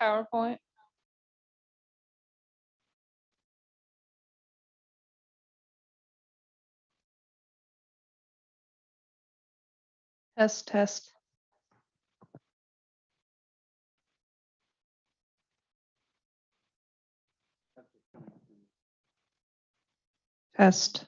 PowerPoint. Test, test. Test.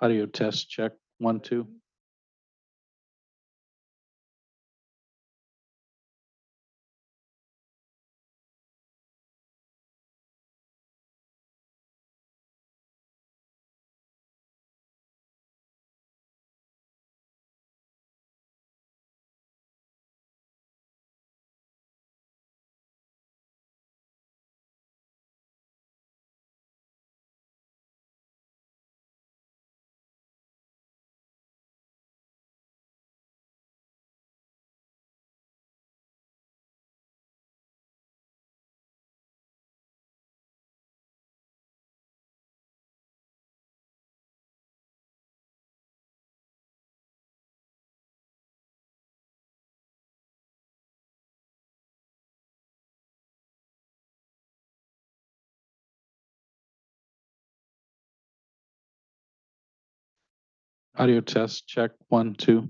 Audio test check, 1, 2. Audio test check, 1, 2.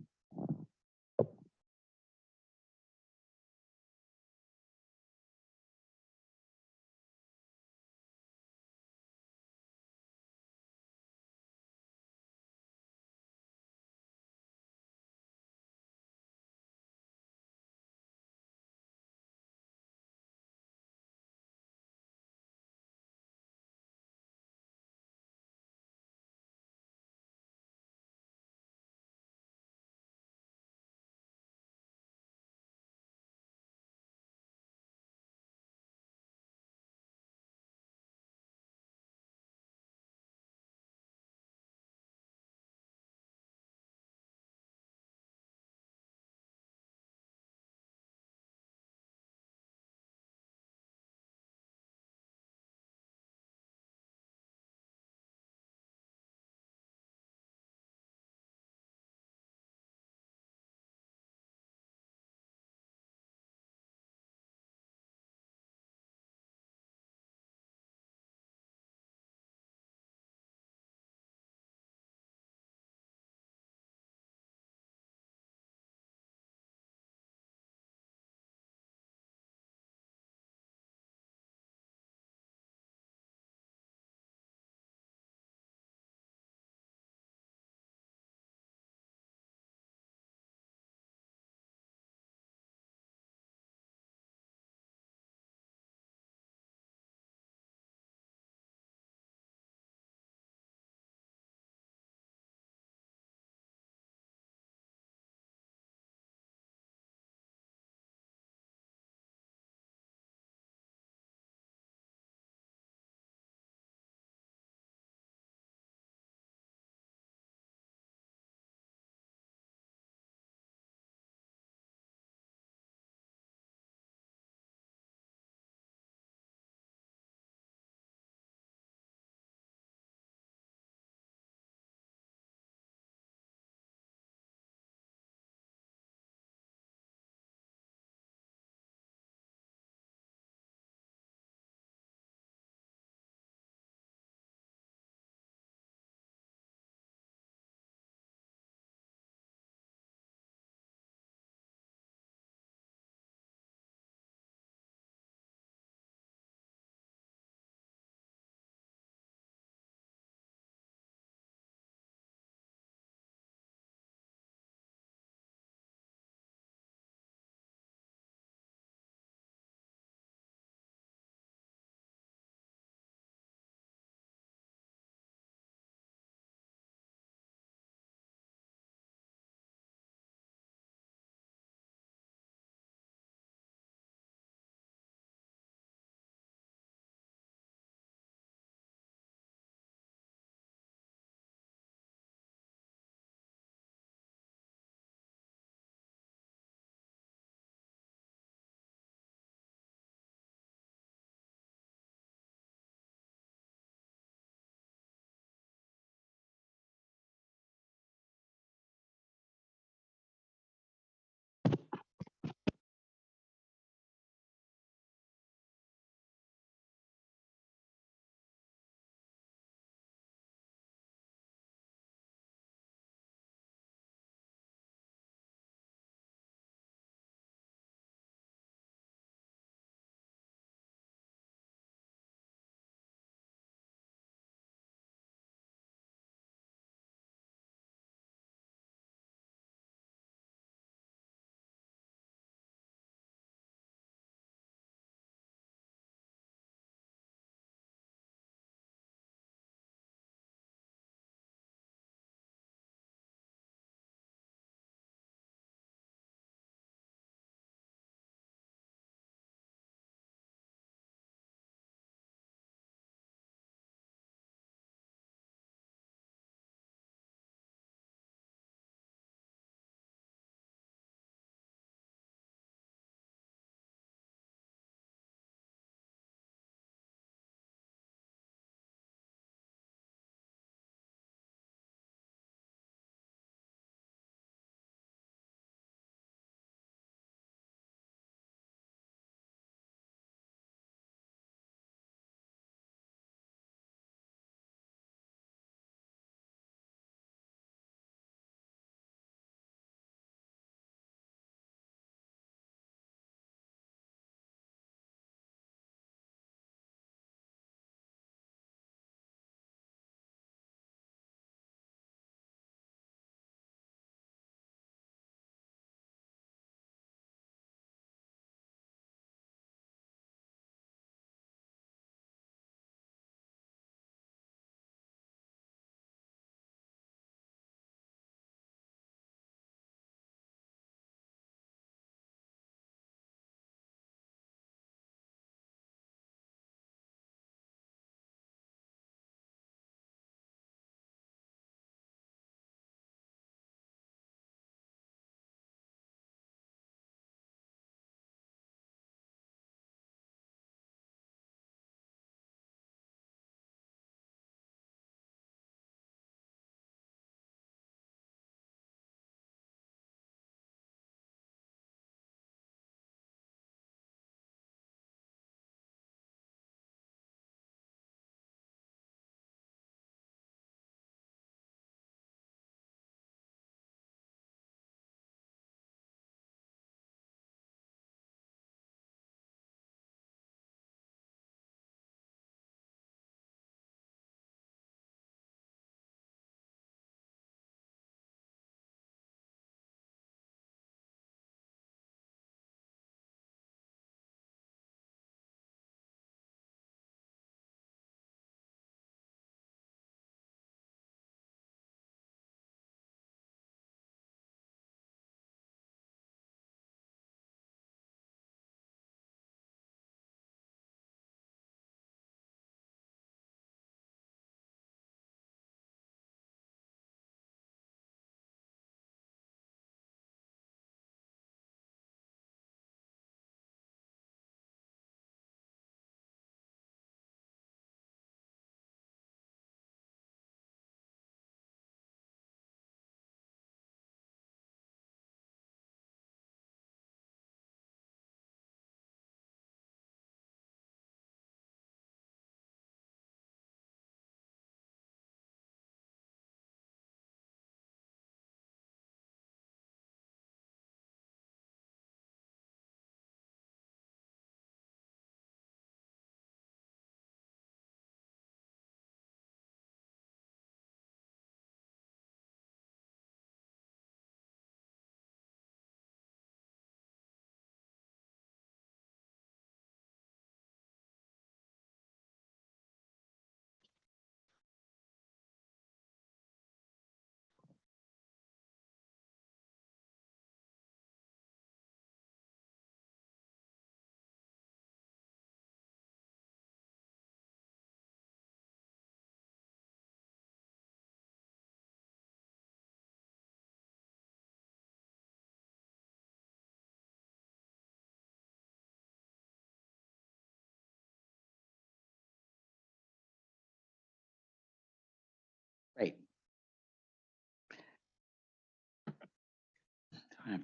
Good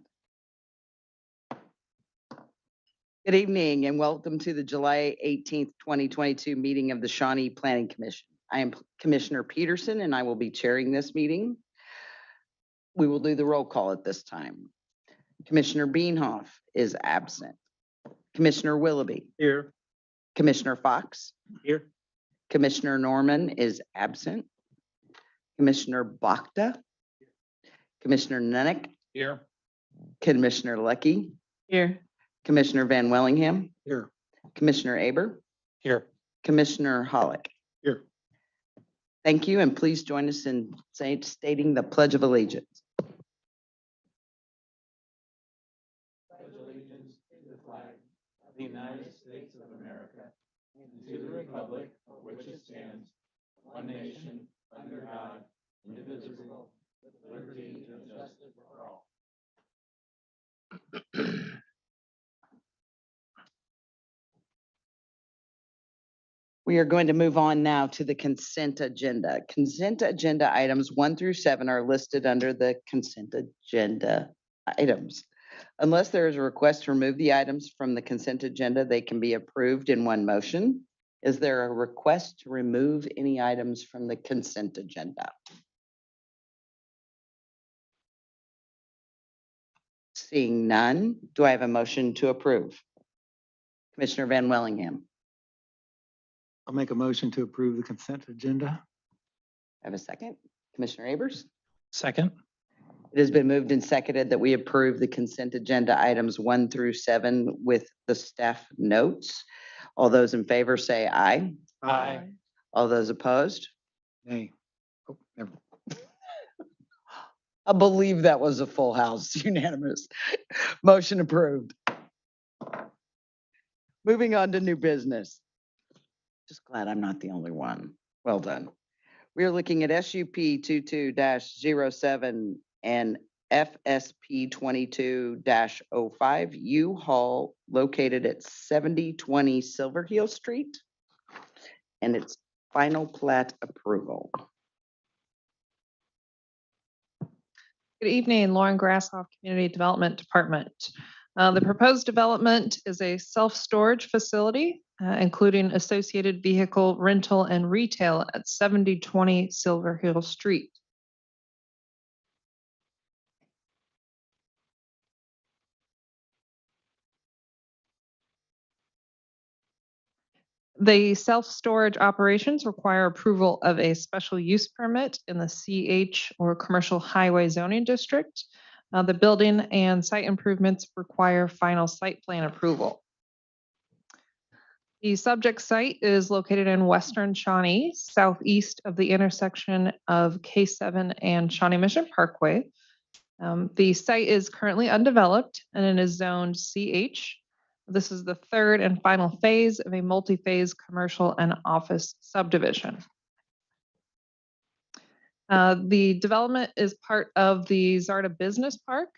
evening and welcome to the July 18th, 2022 meeting of the Shawnee Planning Commission. I am Commissioner Peterson and I will be chairing this meeting. We will do the roll call at this time. Commissioner Beanhoff is absent. Commissioner Willoughby. Here. Commissioner Fox. Here. Commissioner Norman is absent. Commissioner Bakta. Commissioner Nunnick. Here. Commissioner Lucky. Here. Commissioner Van Wellingham. Here. Commissioner Aber. Here. Commissioner Hollick. Here. Thank you, and please join us in stating the Pledge of Allegiance. Pledge allegiance to the flag of the United States of America and to the republic for which it stands, one nation, under God, indivisible, with liberty and justice for all. We are going to move on now to the consent agenda. Consent agenda items 1 through 7 are listed under the consent agenda items. Unless there is a request to remove the items from the consent agenda, they can be approved in one motion. Is there a request to remove any items from the consent agenda? Seeing none, do I have a motion to approve? Commissioner Van Wellingham. I'll make a motion to approve the consent agenda. Have a second? Commissioner Abers? Second. It has been moved and seconded that we approve the consent agenda items 1 through 7 with the staff notes. All those in favor say aye. Aye. All those opposed? Nay. Oh, never. I believe that was a full house, unanimous. Motion approved. Moving on to new business. Just glad I'm not the only one. Well done. We are looking at SUP 22-07 and FSP 22-05 U-Haul located at 7020 Silver Heel Street and its final plat approval. Good evening, Lauren Grassoff, Community Development Department. The proposed development is a self-storage facility, including associated vehicle rental and retail at 7020 Silver Hill Street. The self-storage operations require approval of a special use permit in the CH or Commercial Highway Zoning District. The building and site improvements require final site plan approval. The subject site is located in Western Shawnee, southeast of the intersection of K7 and Shawnee Mission Parkway. The site is currently undeveloped and it is zoned CH. This is the third and final phase of a multi-phase commercial and office subdivision. The development is part of the Zarda Business Park.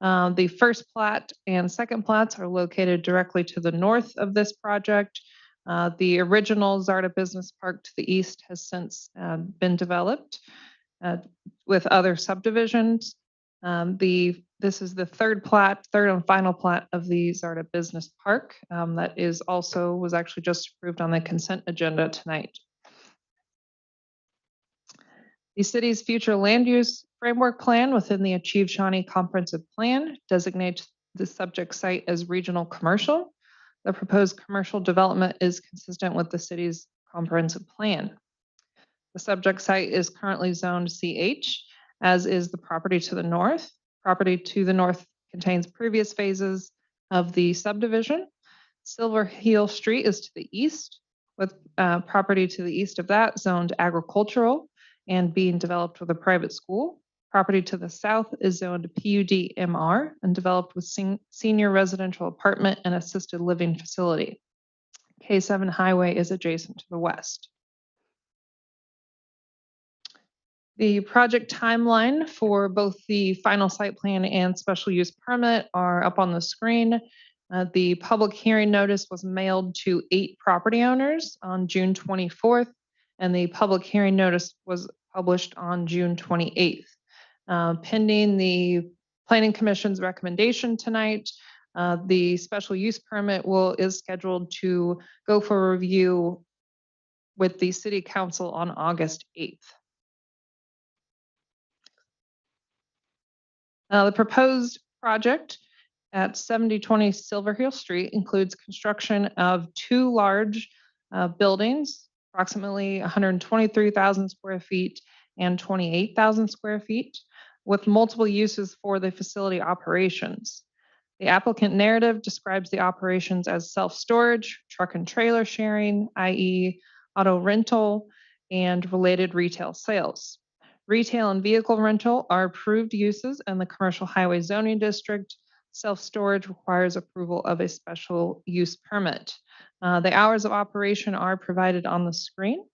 The first plat and second plats are located directly to the north of this project. The original Zarda Business Park to the east has since been developed with other subdivisions. This is the third and final plat of the Zarda Business Park that was actually just approved on the consent agenda tonight. The city's future land use framework plan within the Achieve Shawnee Comprehensive Plan designates the subject site as regional commercial. The proposed commercial development is consistent with the city's comprehensive plan. The subject site is currently zoned CH, as is the property to the north. Property to the north contains previous phases of the subdivision. Silver Heel Street is to the east, with property to the east of that zoned agricultural and being developed with a private school. Property to the south is zoned PUD MR and developed with senior residential apartment and assisted living facility. K7 Highway is adjacent to the west. The project timeline for both the final site plan and special use permit are up on the screen. The public hearing notice was mailed to 8 property owners on June 24th, and the public hearing notice was published on June 28th. Pending the Planning Commission's recommendation tonight. The special use permit is scheduled to go for review with the City Council on August 8th. The proposed project at 7020 Silver Hill Street includes construction of two large buildings, approximately 123,000 square feet and 28,000 square feet, with multiple uses for the facility operations. The applicant narrative describes the operations as self-storage, truck and trailer sharing, i.e. auto rental, and related retail sales. Retail and vehicle rental are approved uses in the commercial highway zoning district. Self-storage requires approval of a special use permit. The hours of operation are provided on the screen.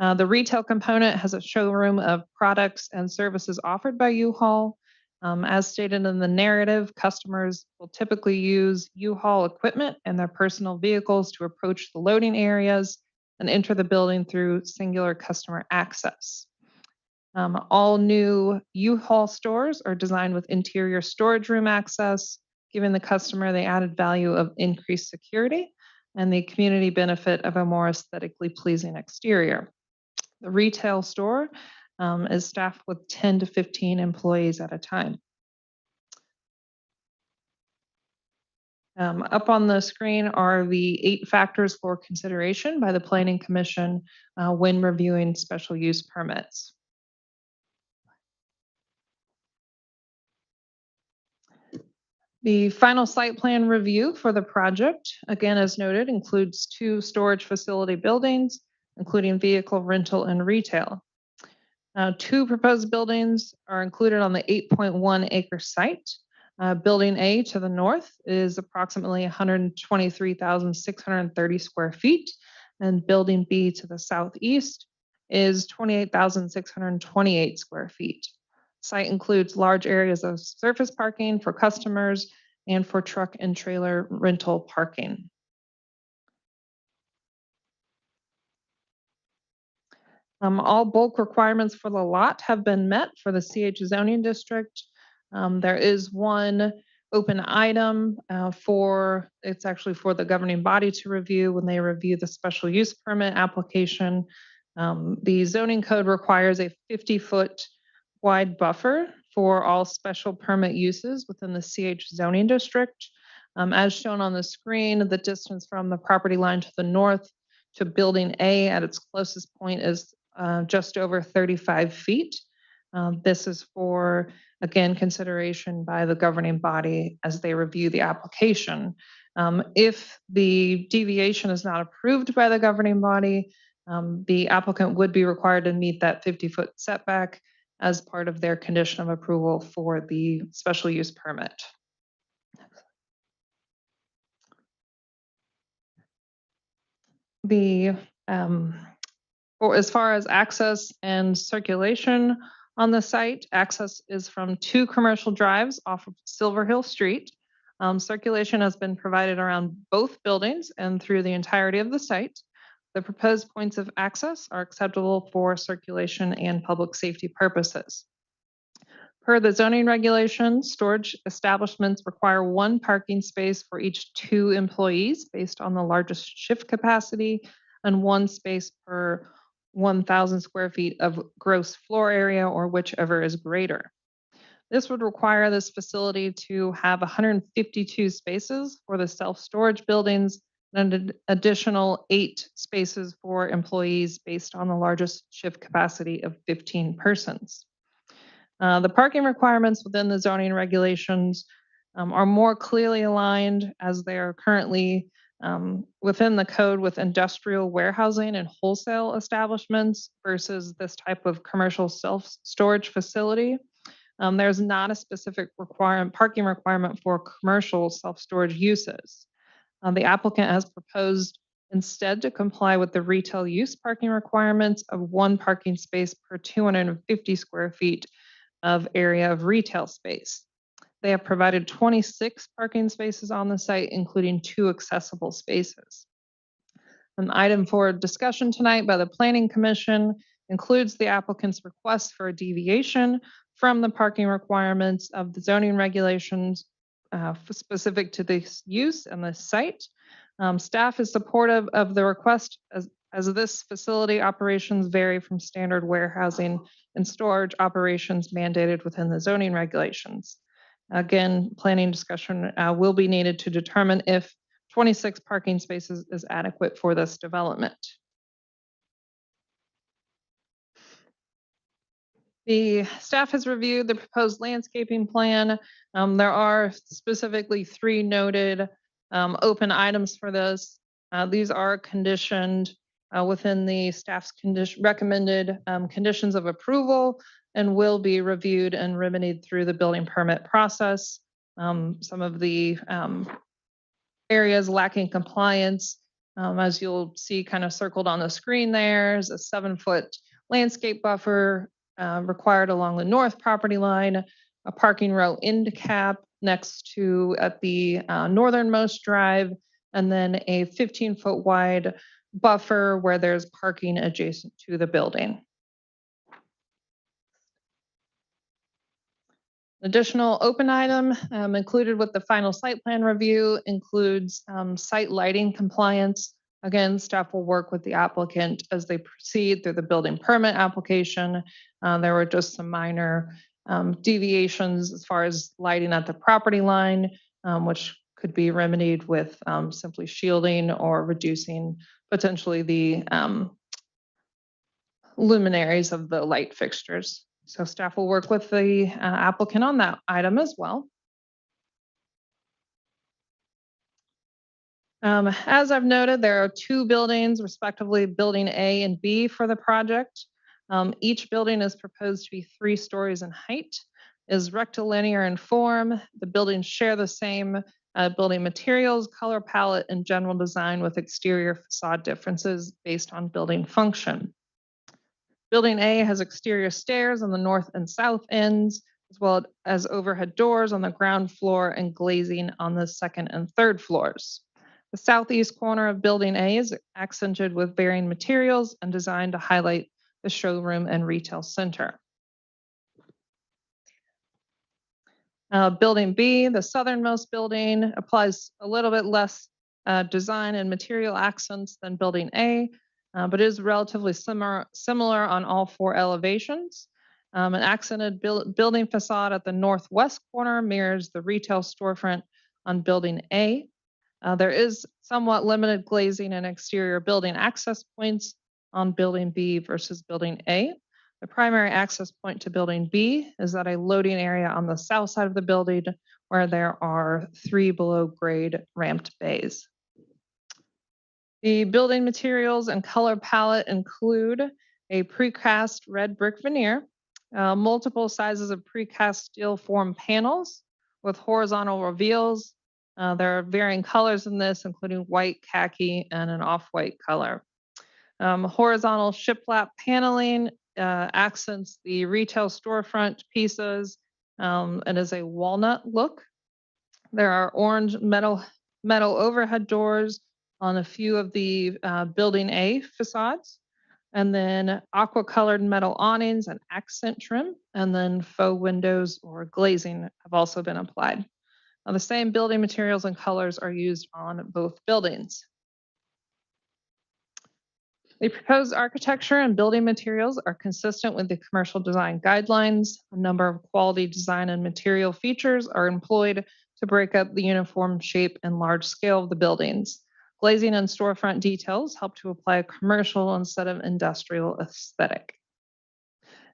The retail component has a showroom of products and services offered by U-Haul. As stated in the narrative, customers will typically use U-Haul equipment and their personal vehicles to approach the loading areas and enter the building through singular customer access. All new U-Haul stores are designed with interior storage room access, giving the customer the added value of increased security and the community benefit of a more aesthetically pleasing exterior. The retail store is staffed with 10 to 15 employees at a time. Up on the screen are the 8 factors for consideration by the Planning Commission when reviewing special use permits. The final site plan review for the project, again, as noted, includes 2 storage facility buildings, including vehicle rental and retail. 2 proposed buildings are included on the 8.1 acre site. Building A to the north is approximately 123,630 square feet, and Building B to the southeast is 28,628 square feet. Site includes large areas of surface parking for customers and for truck and trailer rental parking. All bulk requirements for the lot have been met for the CH zoning district. There is one open item it's actually for the governing body to review when they review the special use permit application. The zoning code requires a 50-foot wide buffer for all special permit uses within the CH zoning district. As shown on the screen, the distance from the property line to the north to Building A at its closest point is just over 35 feet. This is for, again, consideration by the governing body as they review the application. If the deviation is not approved by the governing body, the applicant would be required to meet that 50-foot setback as part of their condition of approval for the special use permit. As far as access and circulation on the site, access is from 2 commercial drives off of Silver Hill Street. Circulation has been provided around both buildings and through the entirety of the site. The proposed points of access are acceptable for circulation and public safety purposes. Per the zoning regulations, storage establishments require 1 parking space for each 2 employees based on the largest shift capacity and 1 space per 1,000 square feet of gross floor area, or whichever is greater. This would require this facility to have 152 spaces for the self-storage buildings and an additional 8 spaces for employees based on the largest shift capacity of 15 persons. The parking requirements within the zoning regulations are more clearly aligned as they are currently within the code with industrial warehousing and wholesale establishments versus this type of commercial self-storage facility. There's not a specific parking requirement for commercial self-storage uses. The applicant has proposed instead to comply with the retail use parking requirements of 1 parking space per 250 square feet of area of retail space. They have provided 26 parking spaces on the site, including 2 accessible spaces. An item for discussion tonight by the Planning Commission includes the applicant's request for a deviation from the parking requirements of the zoning regulations specific to this use and this site. Staff is supportive of the request as this facility operations vary from standard warehousing and storage operations mandated within the zoning regulations. Again, planning discussion will be needed to determine if 26 parking spaces is adequate for this development. The staff has reviewed the proposed landscaping plan. There are specifically 3 noted open items for this. These are conditioned within the staff's recommended conditions of approval and will be reviewed and remedied through the building permit process. Some of the areas lacking compliance, as you'll see kind of circled on the screen there, is a 7-foot landscape buffer required along the north property line, a parking row end cap next to at the northernmost drive, and then a 15-foot wide buffer where there's parking adjacent to the building. Additional open item included with the final site plan review includes site lighting compliance. Again, staff will work with the applicant as they proceed through the building permit application. There were just some minor deviations as far as lighting at the property line, which could be remedied with simply shielding or reducing potentially the luminaries of the light fixtures. So staff will work with the applicant on that item as well. As I've noted, there are 2 buildings, respectively building A and B for the project. Each building is proposed to be 3 stories in height, is rectilinear in form. The buildings share the same building materials, color palette, and general design with exterior facade differences based on building function. Building A has exterior stairs on the north and south ends, as well as overhead doors on the ground floor and glazing on the 2nd and 3rd floors. The southeast corner of Building A is accented with varying materials and designed to highlight the showroom and retail center. Building B, the southernmost building, applies a little bit less design and material accents than Building A, but is relatively similar on all 4 elevations. An accented building facade at the northwest corner mirrors the retail storefront on Building A. There is somewhat limited glazing and exterior building access points on Building B versus Building A. The primary access point to Building B is at a loading area on the south side of the building where there are 3 below grade ramped bays. The building materials and color palette include a precast red brick veneer, multiple sizes of precast steel form panels with horizontal reveals. There are varying colors in this, including white, khaki, and an off-white color. Horizontal shiplap paneling accents the retail storefront pieces and is a walnut look. There are orange metal overhead doors on a few of the Building A facades, and then aqua colored metal awnings and accent trim, and then faux windows or glazing have also been applied. Now, the same building materials and colors are used on both buildings. The proposed architecture and building materials are consistent with the commercial design guidelines. A number of quality design and material features are employed to break up the uniform shape and large scale of the buildings. Glazing and storefront details help to apply a commercial instead of industrial aesthetic.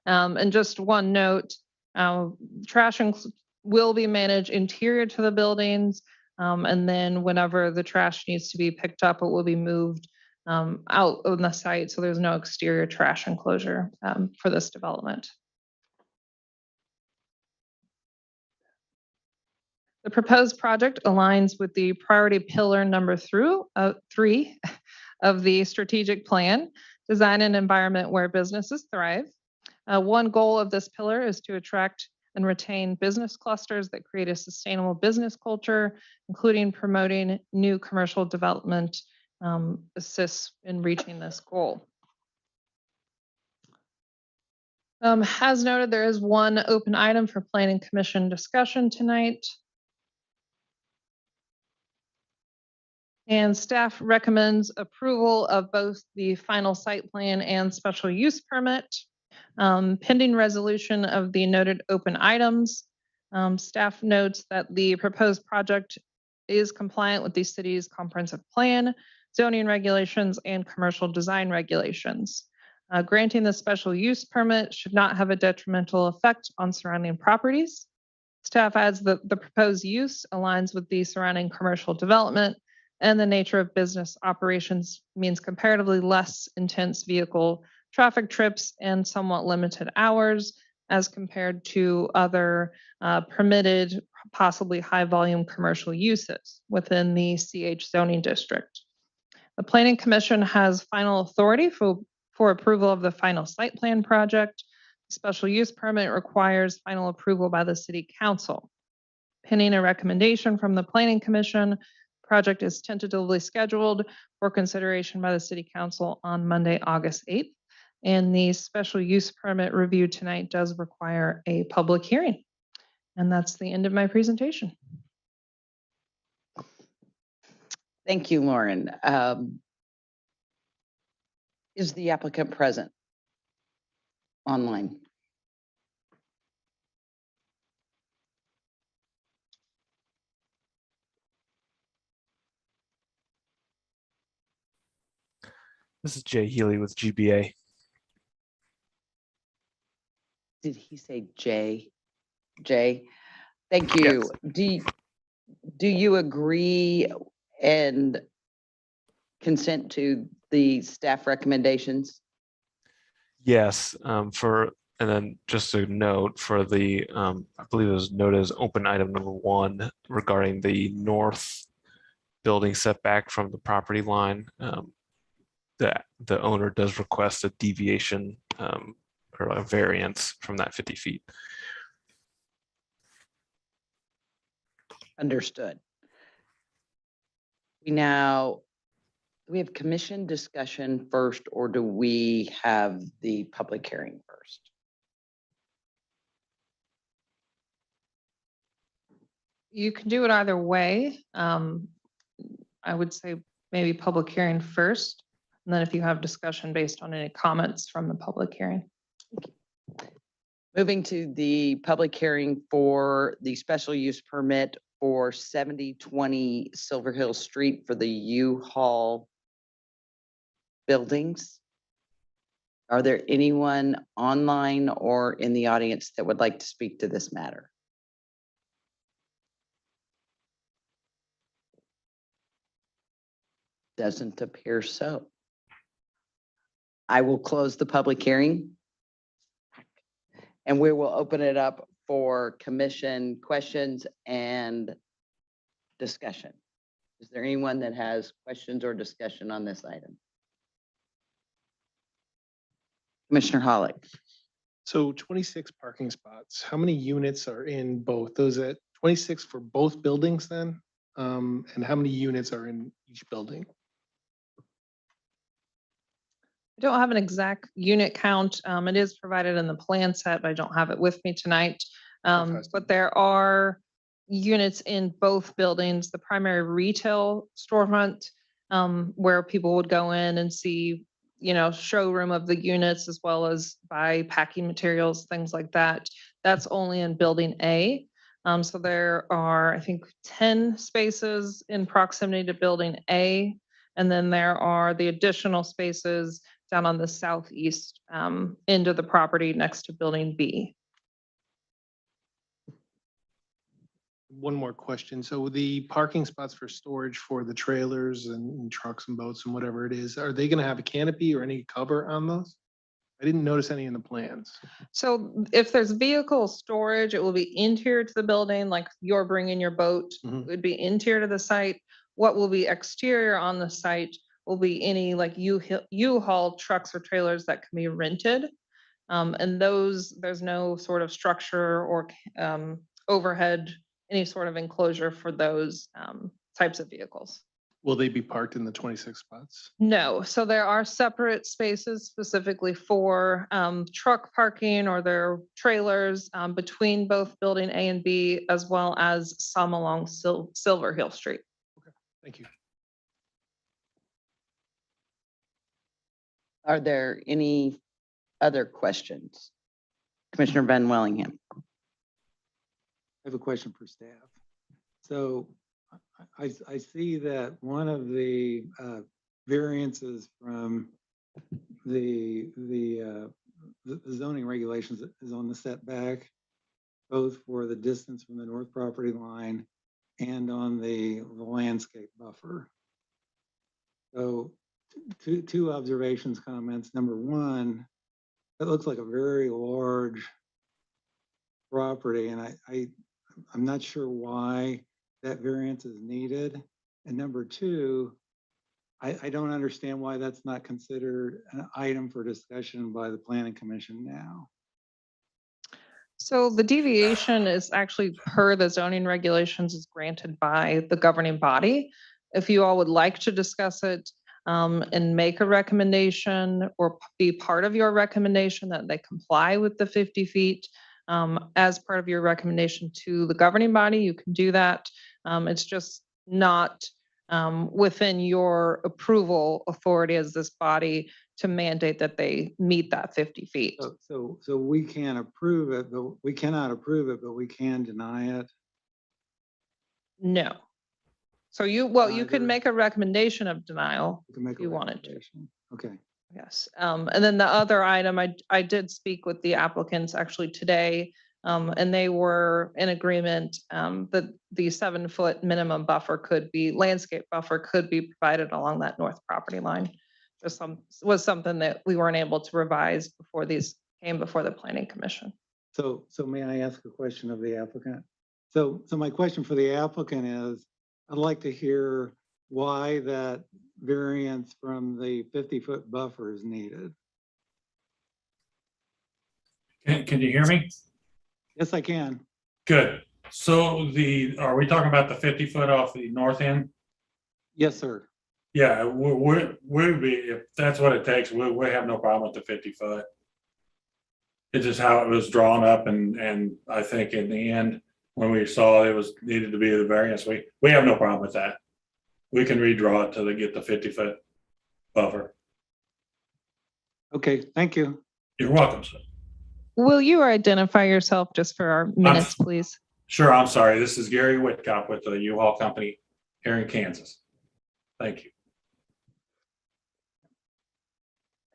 And just one note, trash will be managed interior to the buildings, and then whenever the trash needs to be picked up, it will be moved out on the site, so there's no exterior trash enclosure for this development. The proposed project aligns with the priority pillar number 3 of the strategic plan, design an environment where businesses thrive. One goal of this pillar is to attract and retain business clusters that create a sustainable business culture, including promoting new commercial development, assists in reaching this goal. As noted, there is one open item for planning commission discussion tonight. And staff recommends approval of both the final site plan and special use permit. Pending resolution of the noted open items, staff notes that the proposed project is compliant with the city's comprehensive plan, zoning regulations, and commercial design regulations. Granting the special use permit should not have a detrimental effect on surrounding properties. Staff adds that the proposed use aligns with the surrounding commercial development, and the nature of business operations means comparatively less intense vehicle traffic trips and somewhat limited hours as compared to other permitted, possibly high volume commercial uses within the CH zoning district. The Planning Commission has final authority for approval of the final site plan project. Special use permit requires final approval by the City Council. Pending a recommendation from the Planning Commission, project is tentatively scheduled for consideration by the City Council on Monday, August 8th. And the special use permit review tonight does require a public hearing. And that's the end of my presentation. Thank you, Lauren. Is the applicant present online? This is Jay Healy with GBA. Did he say Jay? Jay, thank you. Do you agree and consent to the staff recommendations? Yes, and then just a note for the, I believe it was noted as open item number 1 regarding the north building setback from the property line. The owner does request a deviation or a variance from that 50 feet. Understood. Do we have commission discussion first, or do we have the public hearing first? You can do it either way. I would say maybe public hearing first, and then if you have discussion based on any comments from the public hearing. Moving to the public hearing for the special use permit for 7020 Silver Hill Street for the U-Haul buildings. Are there anyone online or in the audience that would like to speak to this matter? Doesn't appear so. I will close the public hearing. And we will open it up for commission questions and discussion. Is there anyone that has questions or discussion on this item? Commissioner Hollick. So 26 parking spots, how many units are in both? Those at 26 for both buildings then? And how many units are in each building? I don't have an exact unit count. It is provided in the plan set, but I don't have it with me tonight. But there are units in both buildings, the primary retail storefront, where people would go in and see, showroom of the units as well as buy packing materials, things like that. That's only in building A. So there are, I think, 10 spaces in proximity to building A. And then there are the additional spaces down on the southeast end of the property next to building B. One more question. So the parking spots for storage for the trailers and trucks and boats and whatever it is, are they going to have a canopy or any cover on those? I didn't notice any in the plans. So if there's vehicle storage, it will be interior to the building, like you're bringing your boat, it would be interior to the site. What will be exterior on the site will be any like U-Haul trucks or trailers that can be rented. And those, there's no sort of structure or overhead, any sort of enclosure for those types of vehicles. Will they be parked in the 26 spots? No, so there are separate spaces specifically for truck parking or their trailers between both building A and B, as well as some along Silver Hill Street. Thank you. Are there any other questions? Commissioner Van Wellingham. I have a question for staff. So I see that one of the variances from the zoning regulations is on the setback, both for the distance from the north property line and on the landscape buffer. So two observations, comments. Number one, it looks like a very large property, and I'm not sure why that variance is needed. And number two, I don't understand why that's not considered an item for discussion by the planning commission now. So the deviation is actually per the zoning regulations is granted by the governing body. If you all would like to discuss it and make a recommendation or be part of your recommendation that they comply with the 50 feet as part of your recommendation to the governing body, you can do that. It's just not within your approval authority as this body to mandate that they meet that 50 feet. So we can't approve it, but we cannot approve it, but we can deny it. No. So you could Neither. make a recommendation of denial. We can make a You wanted to. recommendation. Okay. Yes. And then the other item, I did speak with the applicants actually today, and they were in agreement that the 7-foot minimum landscape buffer could be provided along that north property line. Was something that we weren't able to revise before these came before the planning commission. So may I ask a question of the applicant? So my question for the applicant is, I'd like to hear why that variance from the 50-foot buffer is needed. Can you hear me? Yes, I can. Good. So are we talking about the 50 foot off the north end? Yes, sir. Yeah, we'd be, if that's what it takes, we have no problem with the 50 foot. It's just how it was drawn up, and I think in the end, when we saw it was needed to be the variance, we have no problem with that. We can redraw it till they get the 50 foot buffer. Okay, thank you. You're welcome, sir. Will you identify yourself just for our minutes, please? Sure, I'm sorry. This is Gary Whitcop with the U-Haul Company here in Kansas. Thank you.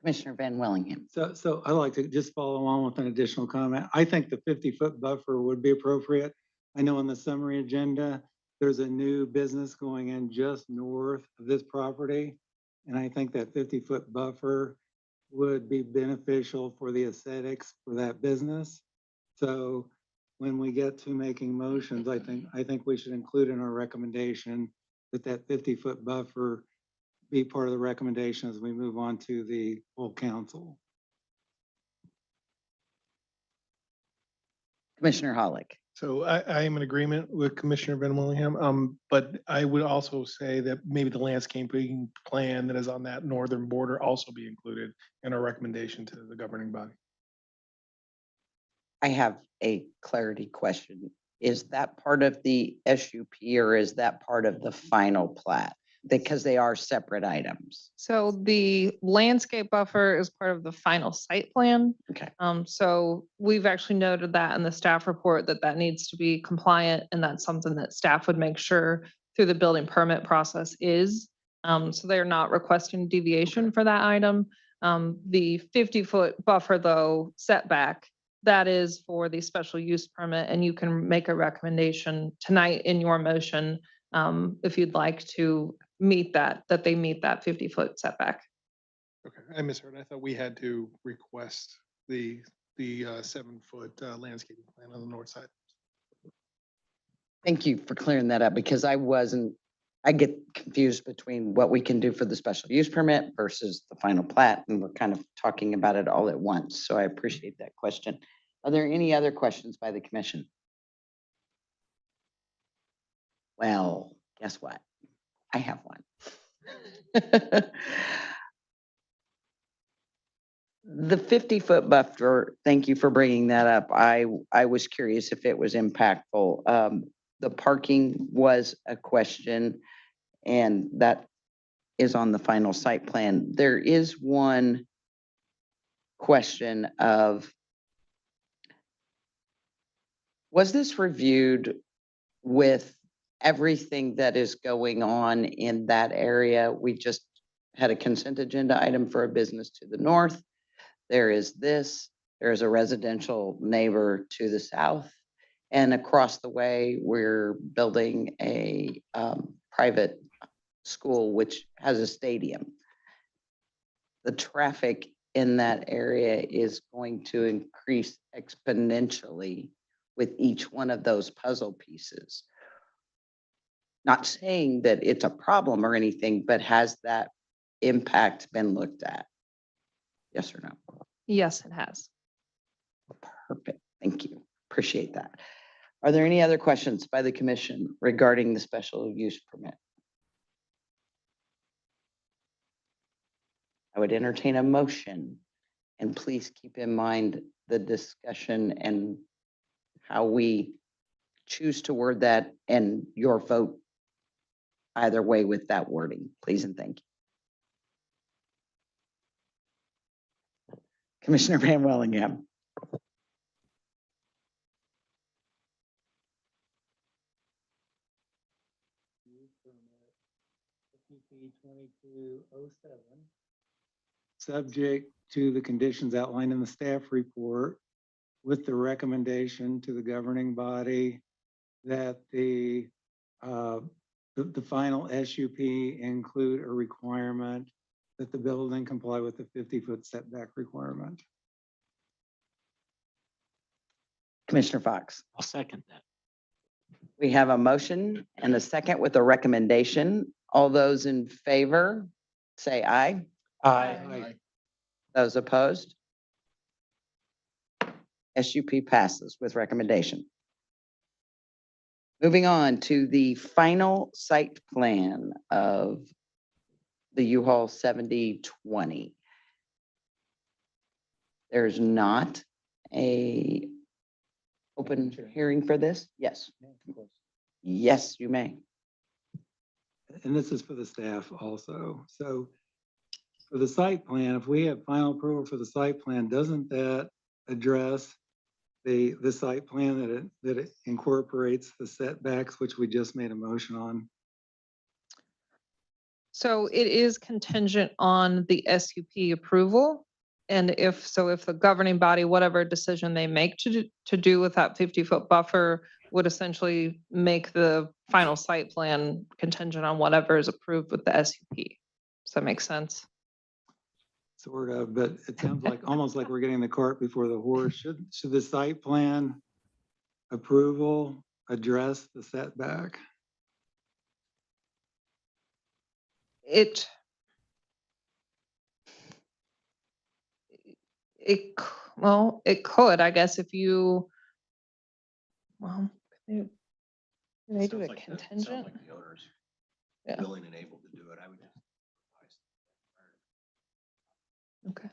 Commissioner Van Wellingham. So I'd like to just follow on with an additional comment. I think the 50-foot buffer would be appropriate. I know on the summary agenda, there's a new business going in just north of this property. And I think that 50-foot buffer would be beneficial for the aesthetics for that business. So when we get to making motions, I think we should include in our recommendation that 50-foot buffer be part of the recommendation as we move on to the full council. Commissioner Hollick. So I am in agreement with Commissioner Van Willingham, but I would also say that maybe the landscaping plan that is on that northern border also be included in our recommendation to the governing body. I have a clarity question. Is that part of the SUP or is that part of the final plat? Because they are separate items. So the landscape buffer is part of the final site plan. Okay. So we've actually noted that in the staff report that needs to be compliant, and that's something that staff would make sure through the building permit process is. So they're not requesting deviation for that item. The 50-foot buffer though setback, that is for the special use permit, and you can make a recommendation tonight in your motion if you'd like to meet that they meet that 50-foot setback. Okay, I misheard. I thought we had to request the 7-foot landscaping plan on the north side. Thank you for clearing that up because I get confused between what we can do for the special use permit versus the final plat, and we're kind of talking about it all at once. So I appreciate that question. Are there any other questions by the commission? Well, guess what? I have one. The 50-foot buffer, thank you for bringing that up. I was curious if it was impactful. The parking was a question, and that is on the final site plan. There is one question of, was this reviewed with everything that is going on in that area? We just had a consent agenda item for a business to the north. There is this, there's a residential neighbor to the south. And across the way, we're building a private school, which has a stadium. The traffic in that area is going to increase exponentially with each one of those puzzle pieces. Not saying that it's a problem or anything, but has that impact been looked at? Yes or no? Yes, it has. Perfect. Thank you. Appreciate that. Are there any other questions by the commission regarding the special use permit? I would entertain a motion, and please keep in mind the discussion and how we choose to word that and your vote either way with that wording, please and thank you. Commissioner Van Wellingham. Subject to the conditions outlined in the staff report, with the recommendation to the governing body that the final SUP include a requirement that the building comply with the 50-foot setback requirement. Commissioner Fox. I'll second that. We have a motion and a second with a recommendation. All those in favor, say aye. Aye. Those opposed? SUP passes with recommendation. Moving on to the final site plan of the U-Haul 7020. There's not a open hearing for this? Yes. Yes, you may. And this is for the staff also. So for the site plan, if we have final approval for the site plan, doesn't that address the site plan that it incorporates the setbacks, which we just made a motion on? So it is contingent on the SUP approval. And if the governing body, whatever decision they make to do with that 50-foot buffer would essentially make the final site plan contingent on whatever is approved with the SUP. Does that make sense? Sort of, but it sounds like almost like we're getting the cart before the horse. Should the site plan approval address the setback? Well, it could, I guess, if you, well, can they do a contingent? The owner's Yeah. willing and able to do it. I would just. Okay.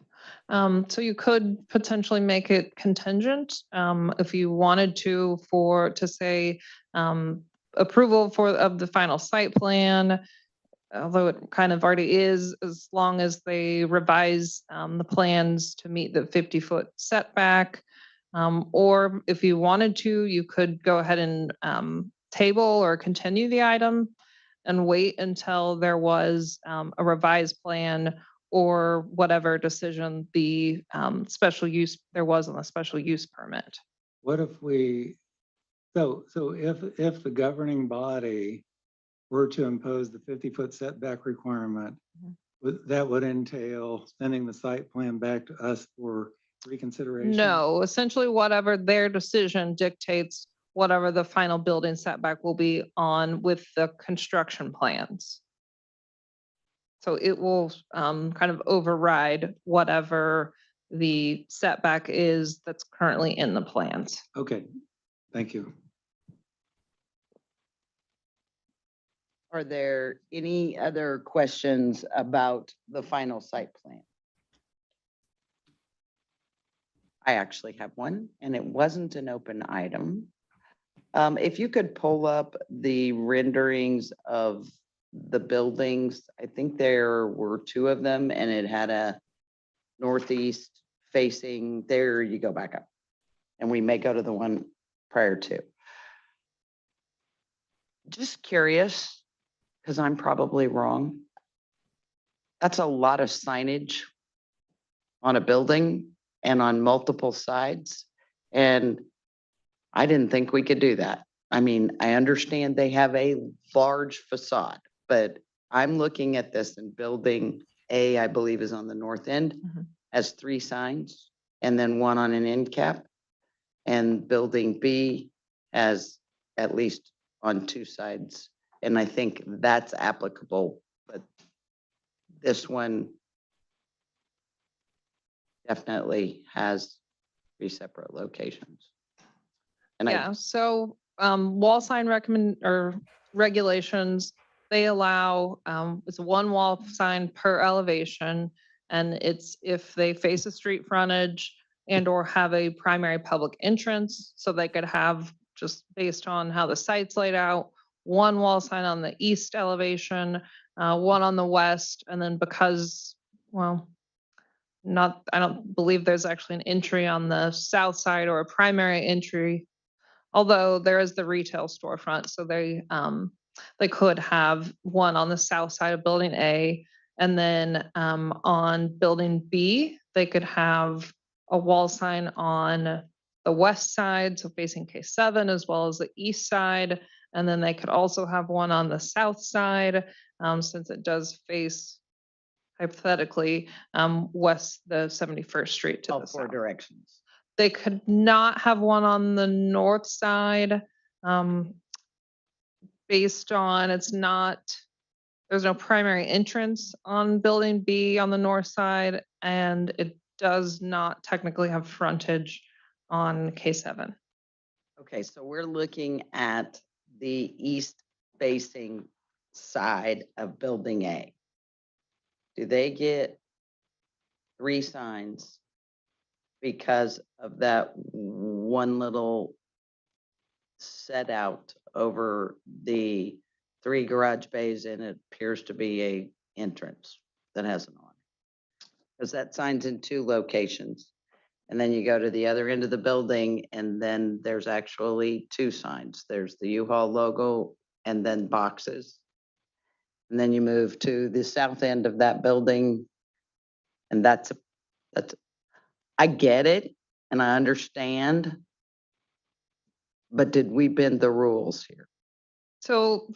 So you could potentially make it contingent, if you wanted to say, approval of the final site plan, although it kind of already is, as long as they revise, the plans to meet the 50-foot setback. Or if you wanted to, you could go ahead and, table or continue the item and wait until there was, a revised plan or whatever decision the special use there was on the special use permit. What if we, so if the governing body were to impose the 50-foot setback requirement, that would entail sending the site plan back to us for reconsideration? No, essentially whatever their decision dictates, whatever the final building setback will be on with the construction plans. So it will kind of override whatever the setback is that's currently in the plans. Okay, thank you. Are there any other questions about the final site plan? I actually have one, and it wasn't an open item. If you could pull up the renderings of the buildings, I think there were two of them, and it had a northeast facing, there you go back up. And we may go to the one prior to. Just curious, because I'm probably wrong. That's a lot of signage on a building and on multiple sides. And I didn't think we could do that. I mean, I understand they have a large facade, but I'm looking at this and building A, I believe is on the north end, Mhm. has 3 signs and then one on an end cap. And building B has at least on 2 sides. And I think that's applicable, but this one definitely has 3 separate locations. And Yeah, so wall sign regulations, they allow, it's one wall sign per elevation. And it's if they face a street frontage and or have a primary public entrance, so they could have, just based on how the site's laid out, one wall sign on the east elevation, one on the west, and then because, well, I don't believe there's actually an entry on the south side or a primary entry, although there is the retail storefront, so they could have one on the south side of building A, and then on building B, they could have a wall sign on the west side, so facing K7, as well as the east side, and then they could also have one on the south side, since it does face hypothetically west the 71st Street to all the 4 south. directions. They could not have one on the north side, based on there's no primary entrance on building B on the north side, and it does not technically have frontage on K7. Okay, so we're looking at the east facing side of building A. Do they get 3 signs because of that one little set out over the 3 garage bays, and it appears to be a entrance that has an awning? Because that sign's in 2 locations. And then you go to the other end of the building, and then there's actually 2 signs. There's the U-Haul logo and then boxes. And then you move to the south end of that building, and that's I get it and I understand, but did we bend the rules here? So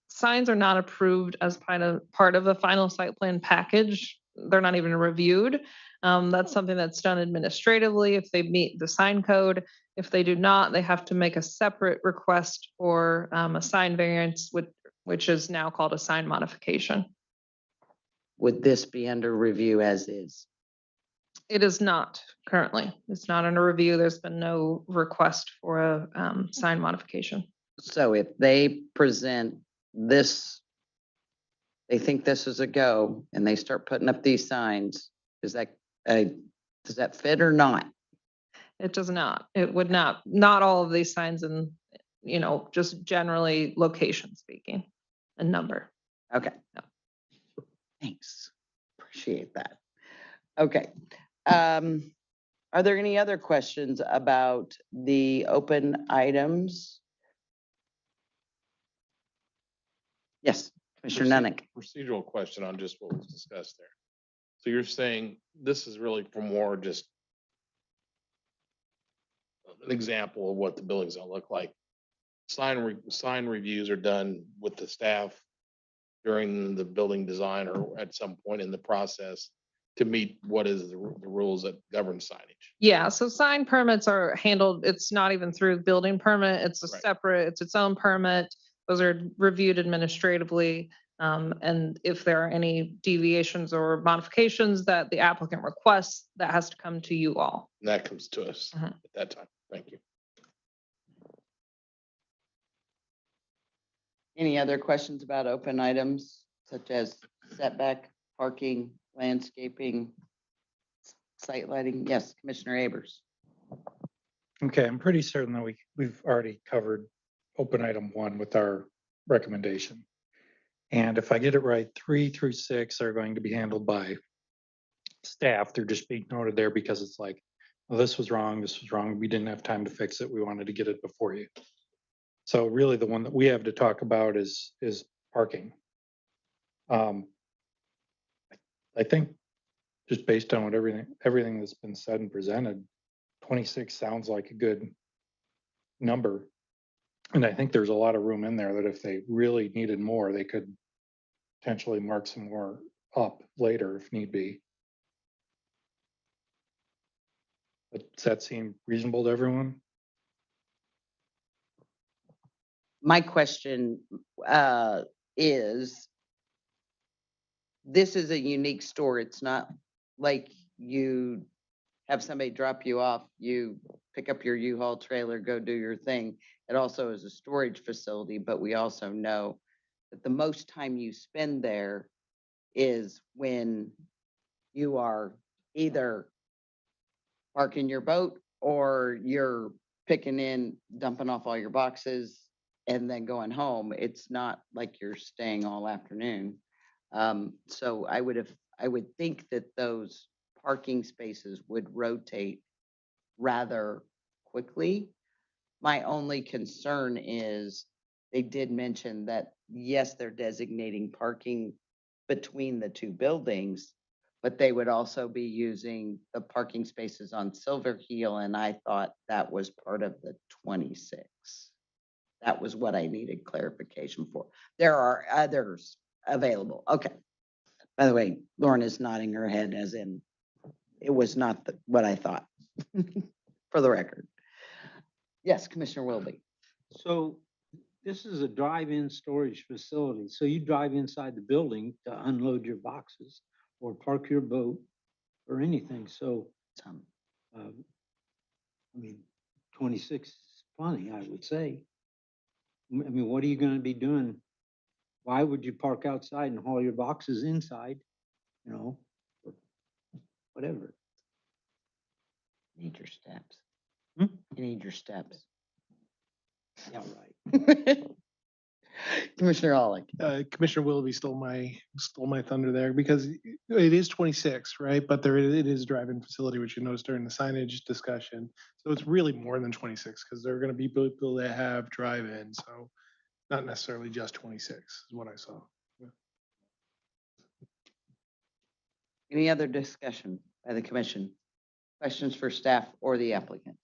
signs are not approved as part of the final site plan package. They're not even reviewed. That's something that's done administratively if they meet the sign code. If they do not, they have to make a separate request for a sign variance, which is now called a sign modification. Would this be under review as is? It is not currently. It's not under review. There's been no request for a sign modification. So if they present this, they think this is a go, and they start putting up these signs, does that fit or not? It does not. It would not all of these signs and, just generally location speaking, a number. Okay. No. Thanks. Appreciate that. Okay. Are there any other questions about the open items? Yes, Commissioner Nunnick. Procedural question on just what was discussed there. So you're saying this is really for more just an example of what the building's gonna look like. Sign reviews are done with the staff during the building design or at some point in the process to meet what is the rules that govern signage. Yeah, so sign permits are handled, it's not even through building permit, it's a Right. separate, it's its own permit. Those are reviewed administratively. And if there are any deviations or modifications that the applicant requests, that has to come to you all. And that comes to us Mhm. at that time. Thank you. Any other questions about open items such as setback, parking, landscaping, site lighting? Yes, Commissioner Abers. Okay, I'm pretty certain that we've already covered open item 1 with our recommendation. And if I get it right, 3 through 6 are going to be handled by staff. They're just being noted there because it's like, well, this was wrong, we didn't have time to fix it, we wanted to get it before you. So really the one that we have to talk about is parking. I think just based on what everything that's been said and presented, 26 sounds like a good number. And I think there's a lot of room in there that if they really needed more, they could potentially mark some more up later if need be. But does that seem reasonable to everyone? My question is, this is a unique store. It's not like you have somebody drop you off, you pick up your U-Haul trailer, go do your thing. It also is a storage facility, but we also know that the most time you spend there is when you are either parking your boat or you're picking in, dumping off all your boxes and then going home. It's not like you're staying all afternoon. So I would think that those parking spaces would rotate rather quickly. My only concern is they did mention that, yes, they're designating parking between the two buildings, but they would also be using the parking spaces on Silver Heel, and I thought that was part of the 26. That was what I needed clarification for. There are others available. Okay. By the way, Lauren is nodding her head as in it was not what I thought, for the record. Yes, Commissioner Wilby. So this is a drive-in storage facility. So you drive inside the building to unload your boxes or park your boat or anything. So, I mean, 26 is plenty, I would say. I mean, what are you going to be doing? Why would you park outside and haul your boxes inside? You know, or whatever. You need your steps. Hmm? You need your steps. Yeah, right. Commissioner Ollick. Commissioner Willoughby stole my thunder there because it is 26, right? But it is a drive-in facility, which you noticed during the signage discussion. So it's really more than 26 because there are going to be people that have drive-in. So not necessarily just 26 is what I saw. Yeah. Any other discussion by the commission? Questions for staff or the applicants?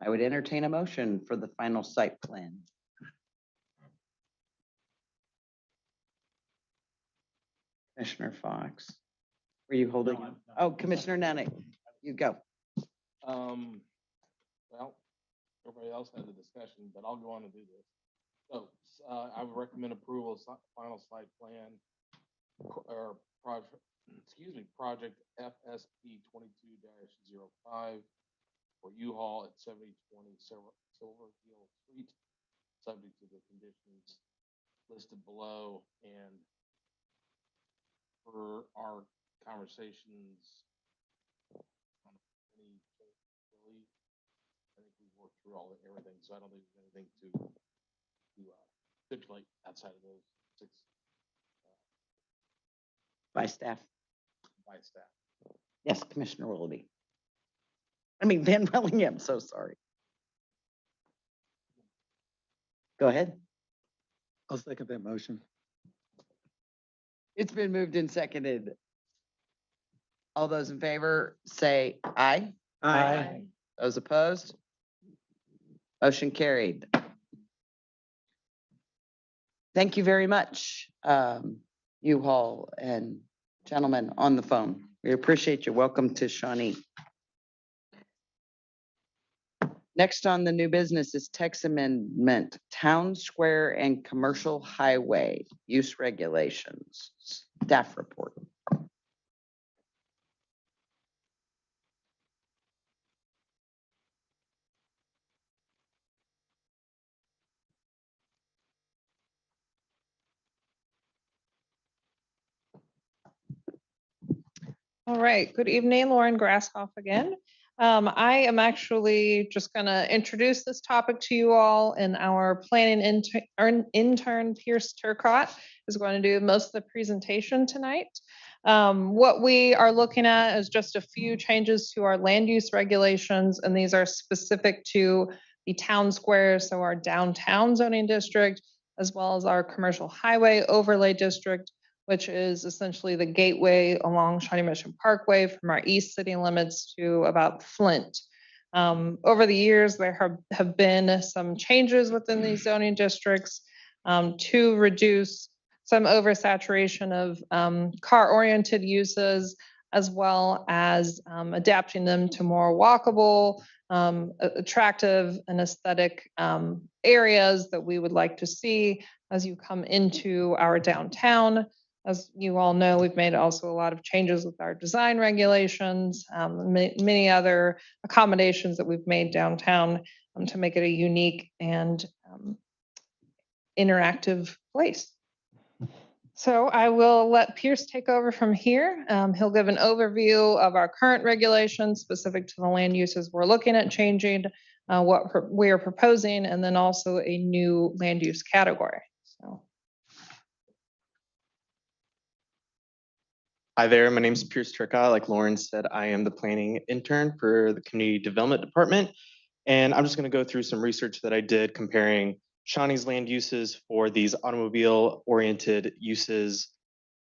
I would entertain a motion for the final site plan. Commissioner Fox, were you holding? No, I'm not. Oh, Commissioner Nanick, you go. Well, everybody else had the discussion, but I'll go on and do this. So, I would recommend approval of final site plan or project, project FSP 22-05 for U-Haul at 7020 Silver Hill Street, subject to the conditions listed below. And for our conversations on any really, I think we've worked through everything, so I don't think there's anything to stipulate outside of those 6 By staff. by staff. Yes, Commissioner Willoughby. Van Willingham, so sorry. Go ahead. I'll second that motion. It's been moved and seconded. All those in favor say aye. Aye. Those opposed? Motion carried. Thank you very much, U-Haul and gentlemen on the phone. We appreciate you. Welcome to Shawnee. Next on the new business is text amendment, Town Square and Commercial Highway Use Regulations. Staff report. All right, good evening, Lauren Grasshoff again. I am actually just going to introduce this topic to you all, and our planning intern Pierce Turcott is going to do most of the presentation tonight. What we are looking at is just a few changes to our land use regulations, and these are specific to the town square, so our downtown zoning district, as well as our commercial highway overlay district, which is essentially the gateway along Shawnee Mission Parkway from our east city limits to about Flint. Over the years, there have been some changes within these zoning districts to reduce some oversaturation of car-oriented uses, as well as adapting them to more walkable, attractive and aesthetic areas that we would like to see as you come into our downtown. As you all know, we've made also a lot of changes with our design regulations, many other accommodations that we've made downtown to make it a unique and interactive place. So I will let Pierce take over from here. He'll give an overview of our current regulations specific to the land uses we're looking at changing, what we are proposing, and then also a new land use category. So. Hi there, my name is Pierce Turcott. Like Lauren said, I am the planning intern for the Community Development Department. And I'm just going to go through some research that I did comparing Shawnee's land uses for these automobile-oriented uses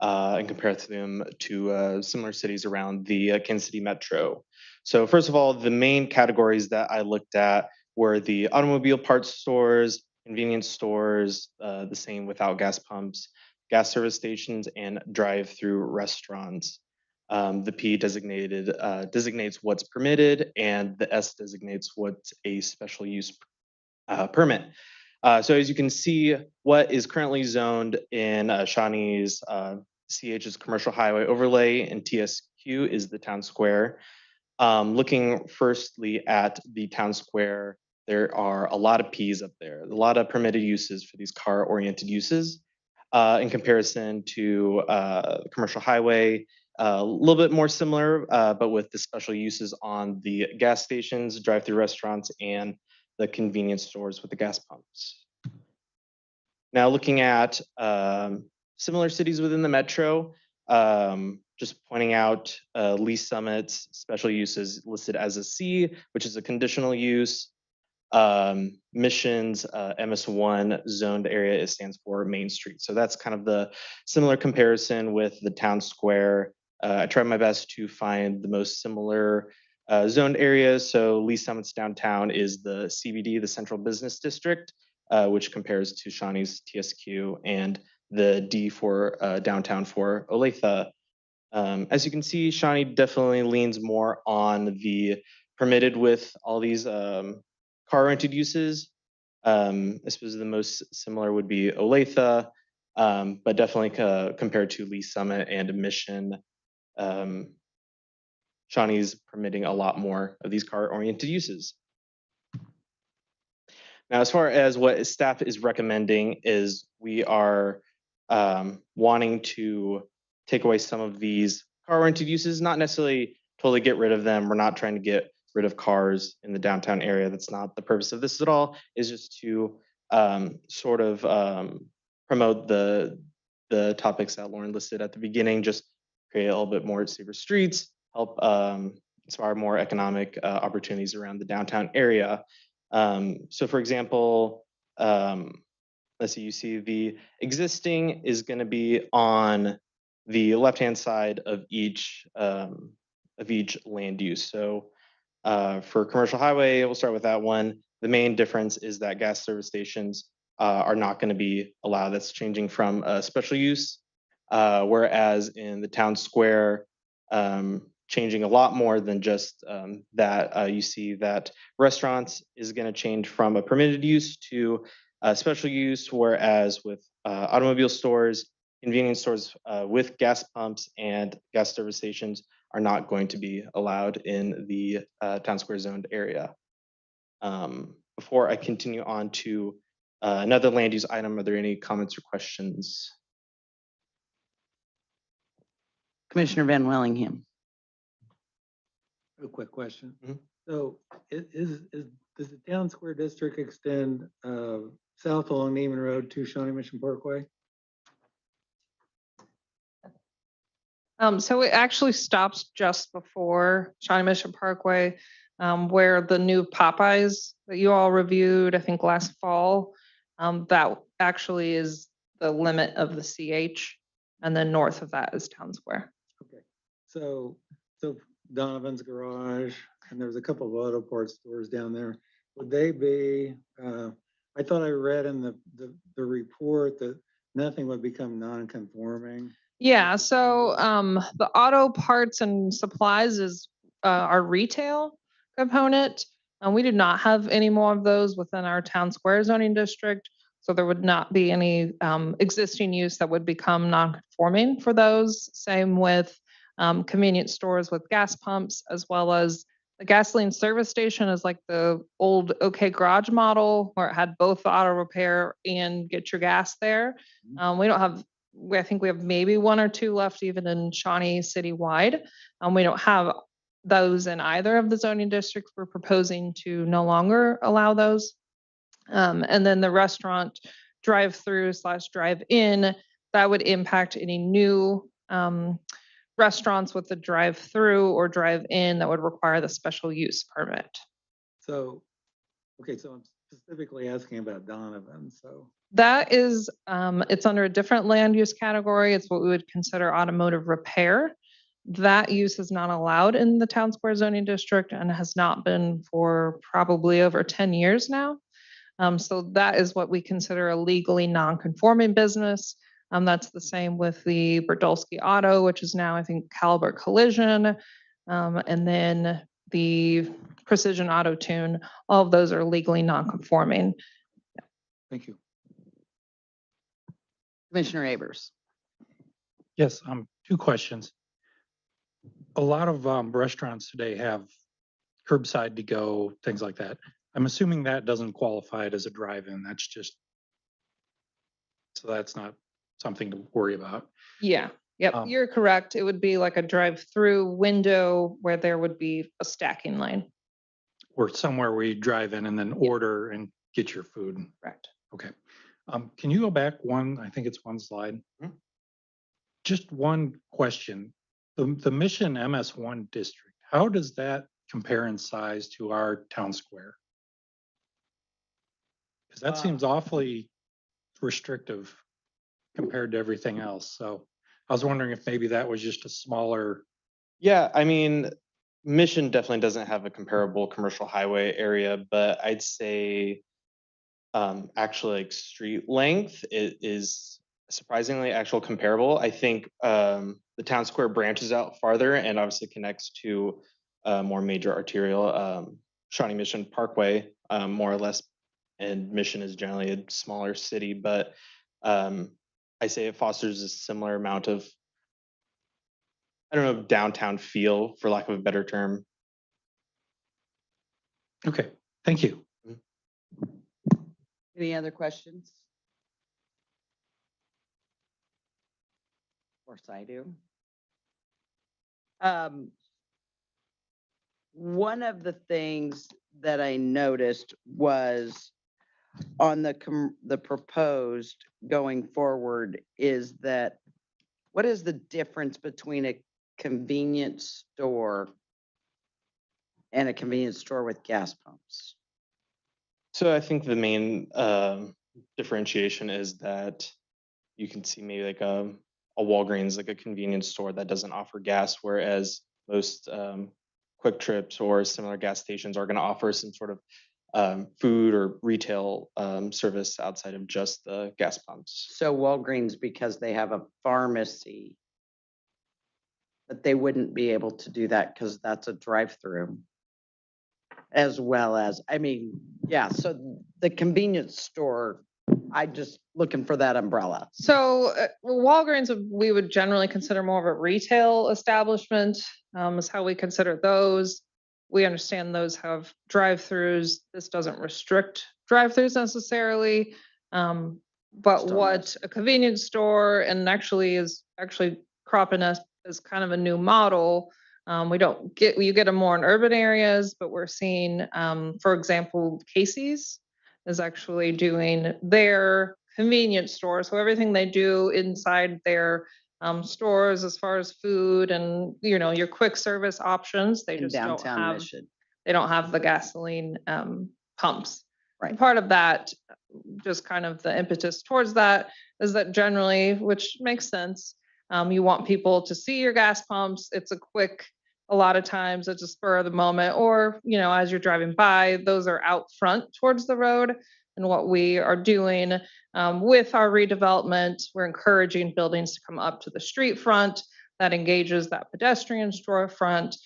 and compare them to similar cities around the Kansas City metro. So first of all, the main categories that I looked at were the automobile parts stores, convenience stores, the same without gas pumps, gas service stations, and drive-through restaurants. The P designates what's permitted, and the S designates what's a special use permit. So as you can see, what is currently zoned in Shawnee's CH's commercial highway overlay and TSQ is the town square. Looking firstly at the town square, there are a lot of P's up there, a lot of permitted uses for these car-oriented uses. In comparison to commercial highway, a little bit more similar, but with the special uses on the gas stations, drive-through restaurants, and the convenience stores with the gas pumps. Now looking at similar cities within the metro, just pointing out Lee Summit's special uses listed as a C, which is a conditional use. Mission's MS1 zoned area, it stands for Main Street. So that's kind of the similar comparison with the town square. I tried my best to find the most similar zoned areas. So Lee Summit's downtown is the CBD, the Central Business District, which compares to Shawnee's TSQ, and the D for downtown for Olathe. As you can see, Shawnee definitely leans more on the permitted with all these car-oriented uses. I suppose the most similar would be Olathe, but definitely compared to Lee Summit and Mission, Shawnee's permitting a lot more of these car-oriented uses. Now, as far as what staff is recommending is we are wanting to take away some of these car-oriented uses, not necessarily totally get rid of them. We're not trying to get rid of cars in the downtown area. That's not the purpose of this at all. Is just to sort of promote the topics that Lauren listed at the beginning, just create a little bit more safer streets, help inspire more economic opportunities around the downtown area. So for example, let's see, you see the existing is going to be on the left-hand side of each land use. So for commercial highway, we'll start with that one. The main difference is that gas service stations are not going to be allowed. That's changing from a special use, whereas in the town square, changing a lot more than just that. You see that restaurants is going to change from a permitted use to a special use, whereas with automobile stores, convenience stores with gas pumps and gas service stations are not going to be allowed in the town square zoned area. Before I continue on to another land use item, are there any comments or questions? Commissioner Van Wellingham. A quick question. Mhm. So does the town square district extend south along Neiman Road to Shawnee Mission Parkway? So it actually stops just before Shawnee Mission Parkway, where the new Popeyes that you all reviewed, I think last fall, that actually is the limit of the CH. And then north of that is Town Square. Okay, so Donovan's Garage, and there's a couple of auto parts stores down there. Would they be, I thought I read in the report that nothing would become non-conforming. Yeah, so the auto parts and supplies is our retail component. And we do not have any more of those within our town square zoning district. So there would not be any existing use that would become non-conforming for those. Same with convenience stores with gas pumps, as well as the gasoline service station is like the old OK Garage model where it had both auto repair and get your gas there. We don't have I think we have maybe one or two left even in Shawnee citywide. We don't have those in either of the zoning districts. We're proposing to no longer allow those. And then the restaurant drive-through / drive-in, that would impact any new restaurants with the drive-through or drive-in that would require the special use permit. So, okay, so I'm specifically asking about Donovan, so. That is, it's under a different land use category. It's what we would consider automotive repair. That use is not allowed in the town square zoning district and has not been for probably over 10 years now. So that is what we consider a legally non-conforming business. That's the same with the Berdolski Auto, which is now, I think, Caliber Collision. And then the Precision Auto Tune, all of those are legally non-conforming. Thank you. Commissioner Abers. Yes, two questions. A lot of restaurants today have curbside to go, things like that. I'm assuming that doesn't qualify it as a drive-in. That's just, so that's not something to worry about. Yeah, yep, you're correct. It would be like a drive-through window where there would be a stacking line. Or somewhere where you drive in and then order and get your food. Correct. Okay. Can you go back one, I think it's one slide? Mhm. Just one question. The Mission MS1 district, how does that compare in size to our town square? Because that seems awfully restrictive compared to everything else. So I was wondering if maybe that was just a smaller. Yeah, I mean, Mission definitely doesn't have a comparable commercial highway area, but I'd say actually like street length is surprisingly actual comparable. I think the town square branches out farther and obviously connects to more major arterial Shawnee Mission Parkway, more or less. And Mission is generally a smaller city, but I say it fosters a similar amount of, I don't know, downtown feel, for lack of a better term. Okay, thank you. Any other questions? Of course I do. One of the things that I noticed was on the proposed going forward is that what is the difference between a convenience store and a convenience store with gas pumps? So I think the main differentiation is that you can see maybe like a Walgreens, like a convenience store that doesn't offer gas, whereas most Quick Trips or similar gas stations are going to offer some sort of food or retail service outside of just the gas pumps. So Walgreens, because they have a pharmacy, but they wouldn't be able to do that because that's a drive-through. As well as, I mean, yeah, so the convenience store, I just looking for that umbrella. So Walgreens, we would generally consider more of a retail establishment, is how we consider those. We understand those have drive-throughs. This doesn't restrict drive-throughs necessarily. But what a convenience store and actually is cropping us as kind of a new model We don't get, you get them more in urban areas, but we're seeing, for example, Casey's is actually doing their convenience store. So everything they do inside their stores as far as food and, you know, your quick service options, they In just don't downtown have, Mission. they don't have the gasoline pumps. Right. And part of that, just kind of the impetus towards that is that generally, which makes sense, you want people to see your gas pumps. It's a quick, a lot of times it's a spur of the moment, or, you know, as you're driving by, those are out front towards the road. And what we are doing with our redevelopment, we're encouraging buildings to come up to the street front that engages that pedestrian storefront.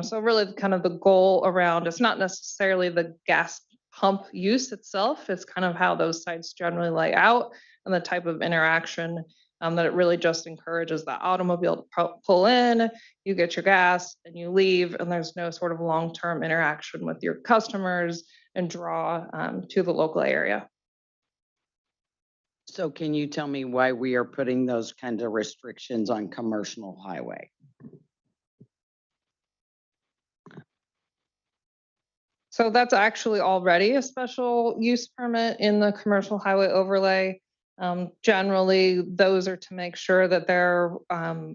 So really kind of the goal around, it's not necessarily the gas pump use itself, it's kind of how those sites generally lay out and the type of interaction that it really just encourages that automobile to pull in, you get your gas and you leave, and there's no sort of long-term interaction with your customers and draw to the local area. So can you tell me why we are putting those kinds of restrictions on commercial highway? So that's actually already a special use permit in the commercial highway overlay. Generally, those are to make sure that they're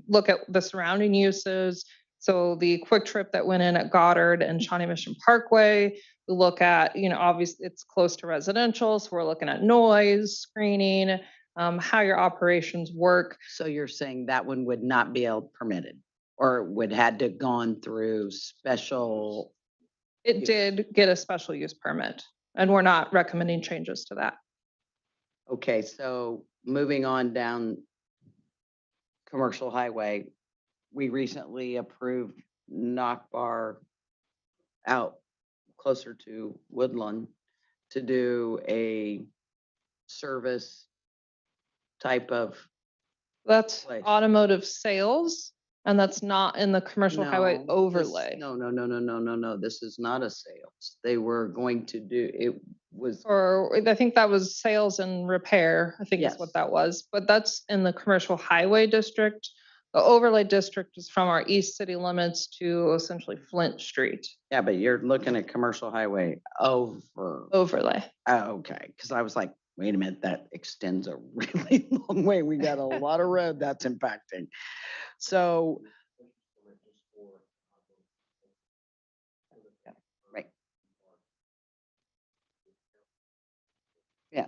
look at the surrounding uses. So the quick trip that went in at Goddard and Shawnee Mission Parkway, we look at, you know, obviously it's close to residential, so we're looking at noise, screening, how your operations work. So you're saying that one would not be permitted or would had to gone through special? It did get a special use permit, and we're not recommending changes to that. Okay, so moving on down commercial highway, we recently approved Knockbar out closer to Woodland to do a service type of, That's Place. automotive sales, and that's not in the commercial highway No, this- overlay. No. This is not a sales. They were going to do, it was, Or I think that was sales and repair, I think is what Yes. that was, but that's in the commercial highway district. The overlay district is from our east city limits to essentially Flint Street yeah, but you're looking at commercial highway over. overlay. Okay, because I was like, wait a minute, that extends a really long way. We got a lot of road that's impacting. So. Right. Yeah.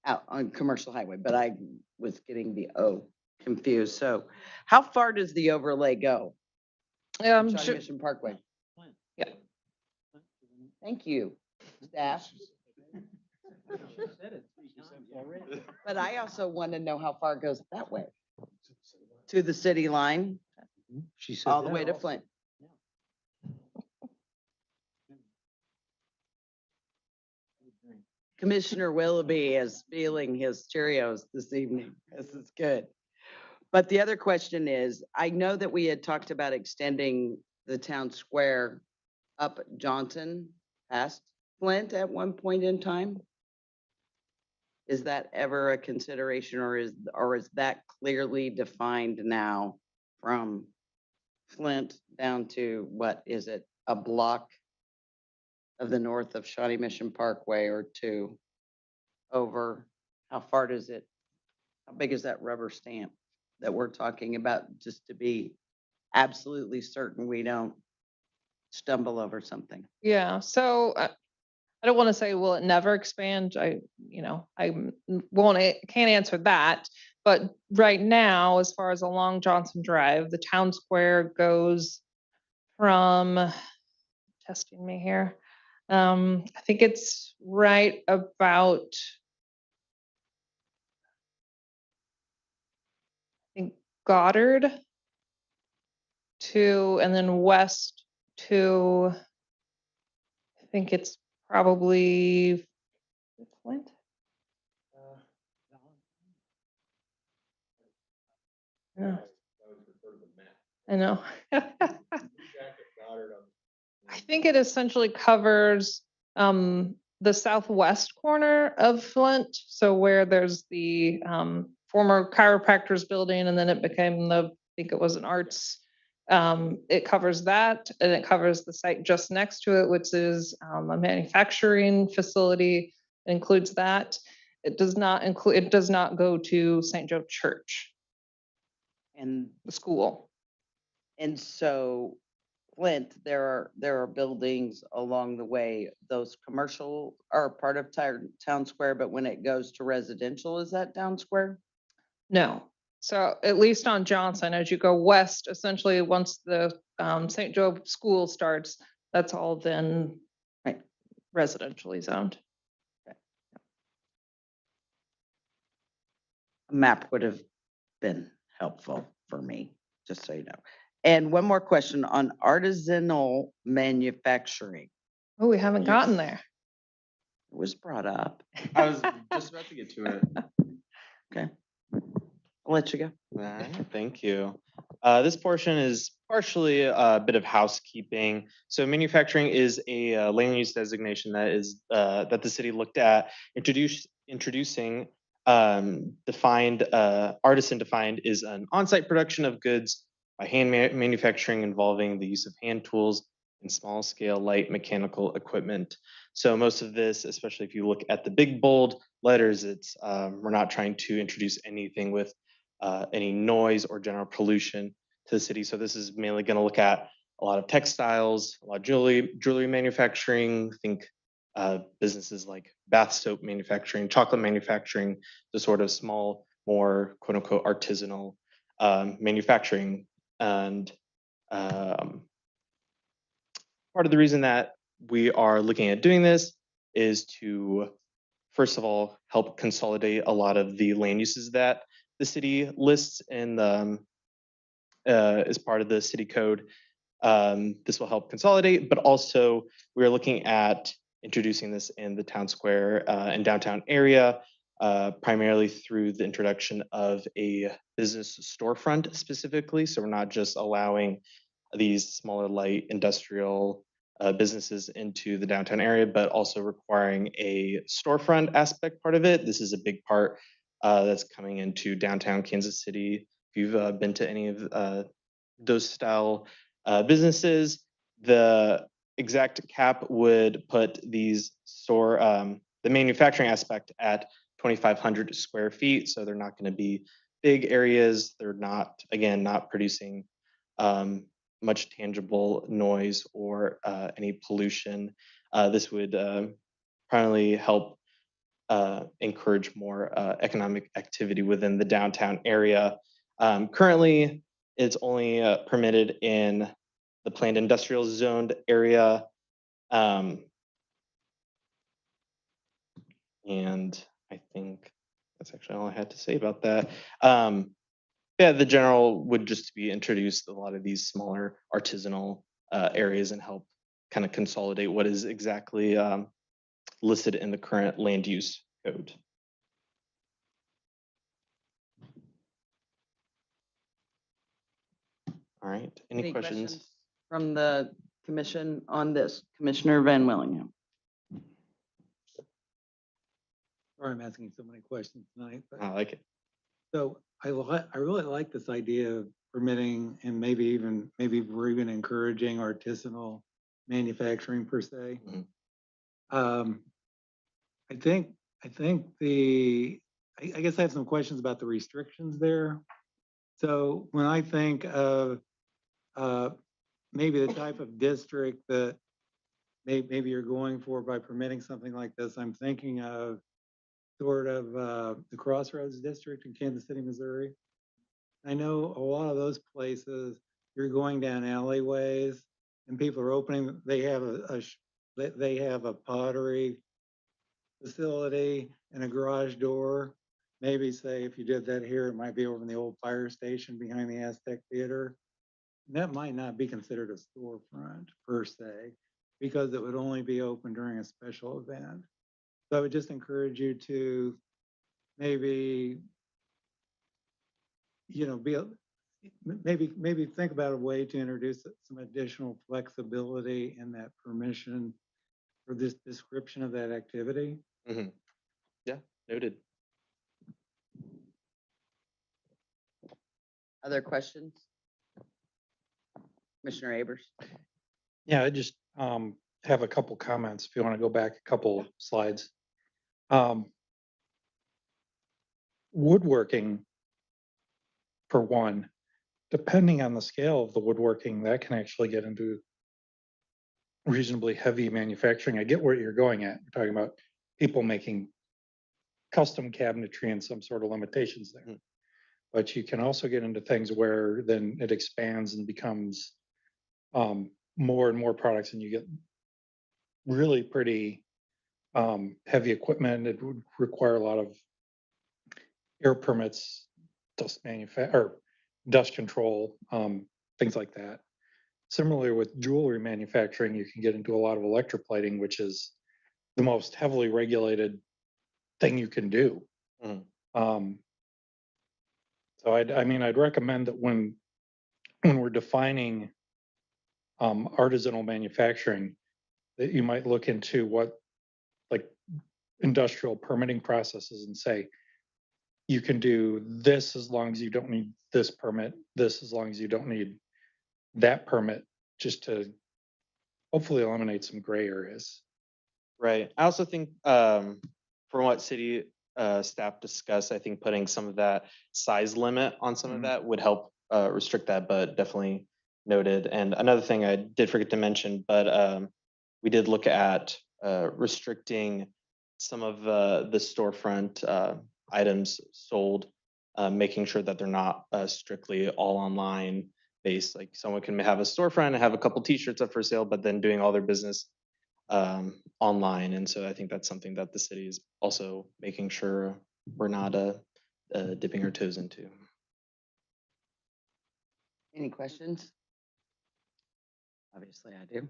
Out on commercial highway, but I was getting the O confused. So how far does the overlay go? Shawnee Sure. Mission Parkway. Yeah. Thank you, staff. But I also want to know how far it goes that way. To the city line, She said all the that way to also. Flint. Commissioner Willoughby is feeling his Cheerios this evening. This is good. But the other question is, I know that we had talked about extending the town square up Johnson past Flint at one point in time. Is that ever a consideration, or is that clearly defined now from Flint down to, what is it, a block of the north of Shawnee Mission Parkway or two over? How far does it, how big is that rubber stamp that we're talking about, just to be absolutely certain we don't stumble over something? Yeah, so I don't want to say will it never expand. Can't answer that. But right now, as far as along Johnson Drive, the town square goes from, testing me here. I think it's right about, I think Goddard to, and then west to, I think it's probably Flint. Yeah. I know. I think it essentially covers the southwest corner of Flint. So where there's the former chiropractor's building, and then it became the, I think it was an arts It covers that, and it covers the site just next to it, which is a manufacturing facility. It includes that. It does not include, it does not go to St. Joe Church, And, the school. and so Flint, there are buildings along the way. Those commercial are part of Town Square, but when it goes to residential, is that Town Square? No. So at least on Johnson, as you go west, essentially, once the St. Joe School starts, that's all then Right. residentially zoned. A map would have been helpful for me, just so you know. And one more question on artisanal manufacturing. Oh, we haven't gotten Yes. there. It was brought up. I was just about to get to it. Okay. I'll let you go. All right, thank you. This portion is partially a bit of housekeeping. So manufacturing is a land use designation that is that the city looked at introducing. Defined artisan defined is an on-site production of goods by hand manufacturing involving the use of hand tools and small scale light mechanical equipment. So most of this, especially if you look at the big bold letters, it's we're not trying to introduce anything with any noise or general pollution to the city. So this is mainly going to look at a lot of textiles, a lot of jewelry manufacturing. Think businesses like bath soap manufacturing, chocolate manufacturing, the sort of small, more quote unquote artisanal manufacturing. And part of the reason that we are looking at doing this is to, first of all, help consolidate a lot of the land uses that the city lists in the as part of the city code. This will help consolidate, but also we're looking at introducing this in the town square and downtown area, primarily through the introduction of a business storefront specifically. So we're not just allowing these smaller light industrial businesses into the downtown area, but also requiring a storefront aspect part of it. This is a big part that's coming into downtown Kansas City. If you've been to any of those style businesses, the exact cap would put these the manufacturing aspect at 2,500 square feet. So they're not going to be big areas. They're not, again, not producing much tangible noise or any pollution. This would primarily help encourage more economic activity within the downtown area. Currently, it's only permitted in the planned industrial zoned area. And I think that's actually all I had to say about that. Yeah, the general would just be introduced a lot of these smaller artisanal areas and help kind of consolidate what is exactly listed in the current land use code. All right, any questions? From the commission on this? Commissioner Van Willingham. Sorry, I'm asking so many questions tonight, but I like it. so I really like this idea of permitting and maybe we're even encouraging artisanal manufacturing per se. Mhm. I think I guess I have some questions about the restrictions there. So when I think of maybe the type of district that maybe you're going for by permitting something like this, I'm thinking of sort of the Crossroads District in Kansas City, Missouri. I know a lot of those places, you're going down alleyways and people are opening, they have a pottery facility and a garage door. Maybe say if you did that here, it might be over in the old fire station behind the Aztec Theater. That might not be considered a storefront per se, because it would only be open during a special event. So I would just encourage you to maybe, maybe think about a way to introduce some additional flexibility in that permission for this description of that activity. Mm-hmm. Yeah, noted. Other questions? Commissioner Abers? Yeah, I just have a couple comments if you want to go back a couple slides. Woodworking, for one, depending on the scale of the woodworking, that can actually get into reasonably heavy manufacturing. I get where you're going at. You're talking about people making custom cabinetry and some sort of limitations there. But you can also get into things where then it expands and becomes more and more products, and you get really pretty heavy equipment. It would require a lot of air permits, dust control, things like that. Similarly with jewelry manufacturing, you can get into a lot of electroplating, which is the most heavily regulated thing you can do. So I'd recommend that when we're defining artisanal manufacturing, that you might look into what like industrial permitting processes and say, you can do this as long as you don't need this permit, this as long as you don't need that permit, just to hopefully eliminate some gray areas. Right. I also think from what city staff discussed, I think putting some of that size limit on some of that would help restrict that, but definitely noted. And another thing I did forget to mention, but we did look at restricting some of the storefront items sold, making sure that they're not strictly all online based. Like someone can have a storefront and have a couple t-shirts up for sale, but then doing all their business online. And so I think that's something that the city is also making sure we're not dipping our toes into. Any questions? Obviously I do.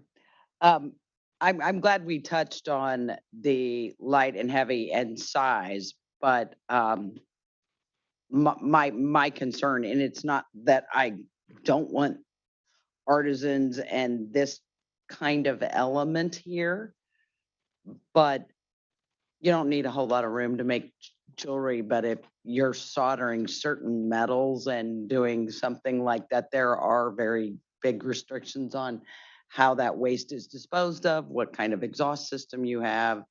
I'm glad we touched on the light and heavy and size, but my concern, and it's not that I don't want artisans and this kind of element here, but you don't need a whole lot of room to make jewelry. But if you're soldering certain metals and doing something like that, there are very big restrictions on how that waste is disposed of, what kind of exhaust system you have,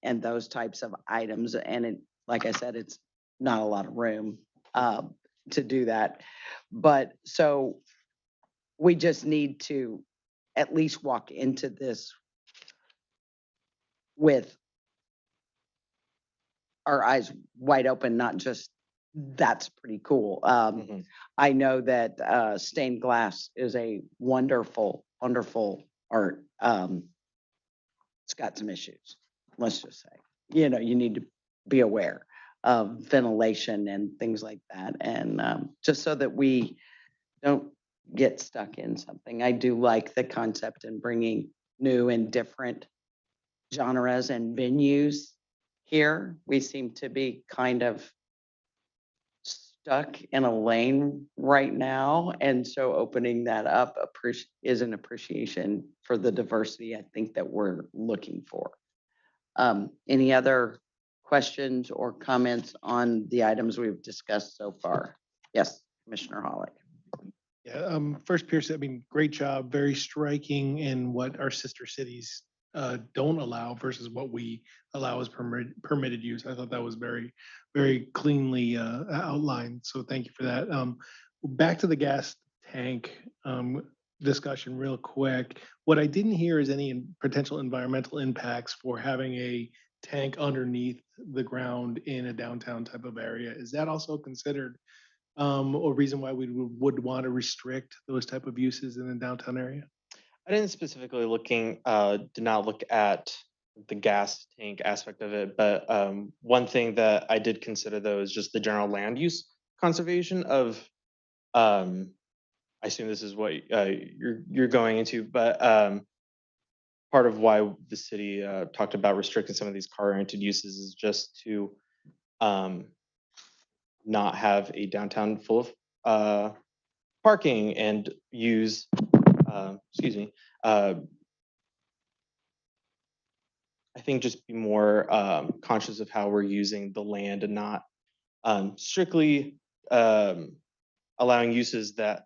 and those types of items. And it, like I said, it's not a lot of room to do that. But so we just need to at least walk into this with our eyes wide open, not just that's pretty cool. I know that stained glass is a wonderful, wonderful art. It's got some issues, let's just say. You know, you need to be aware of ventilation and things like that. And just so that we don't get stuck in something. I do like the concept in bringing new and different genres and venues here. We seem to be kind of stuck in a lane right now. And so opening that up is an appreciation for the diversity I think that we're looking for. Any other questions or comments on the items we've discussed so far? Yes, Commissioner Hollick. Yeah, first, Pierce, I mean, great job, very striking in what our sister cities don't allow versus what we allow as permitted use. I thought that was very, very cleanly outlined. So thank you for that. Back to the gas tank discussion real quick. What I didn't hear is any potential environmental impacts for having a tank underneath the ground in a downtown type of area. Is that also considered or reason why we would want to restrict those type of uses in the downtown area? I didn't specifically did not look at the gas tank aspect of it, but one thing that I did consider though is just the general land use conservation of, I assume this is what you're going into, but part of why the city talked about restricting some of these car-oriented uses is just to not have a downtown full of parking and use, I think just be more conscious of how we're using the land and not strictly allowing uses that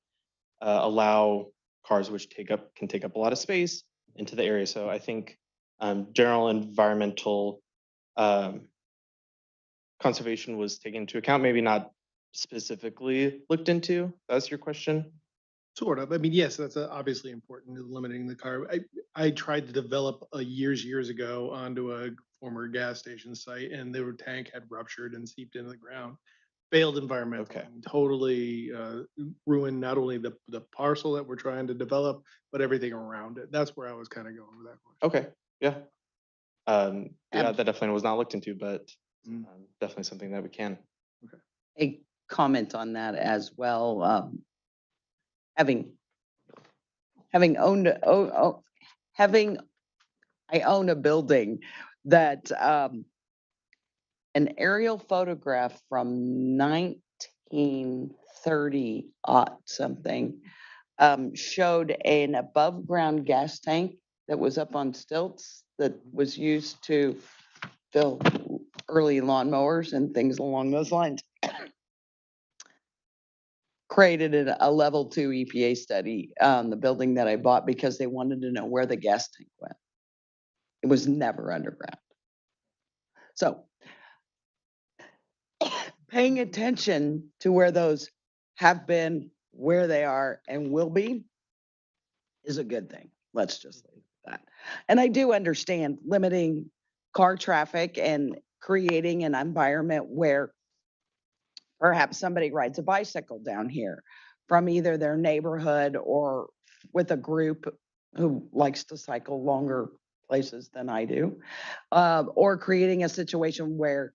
allow cars which can take up a lot of space into the area. So I think general environmental conservation was taken into account, maybe not specifically looked into. That's your question? Sort of. I mean, yes, that's obviously important, is limiting the car. I tried to develop years ago onto a former gas station site, and their tank had ruptured and seeped into the ground. Failed environmental. Okay. Totally ruined not only the parcel that we're trying to develop, but everything around it. That's where I was kind of going with that question. Okay, yeah. Yeah, that definitely was not looked into, but Mm. definitely something that we can. A comment on that as well. Having owned, I own a building that, an aerial photograph from 1930 something, showed an above ground gas tank that was up on stilts that was used to fill early lawnmowers and things along those lines. Created a level 2 EPA study on the building that I bought because they wanted to know where the gas tank went. It was never underground. So paying attention to where those have been, where they are, and will be is a good thing. Let's just leave that. And I do understand limiting car traffic and creating an environment where perhaps somebody rides a bicycle down here from either their neighborhood or with a group who likes to cycle longer places than I do, or creating a situation where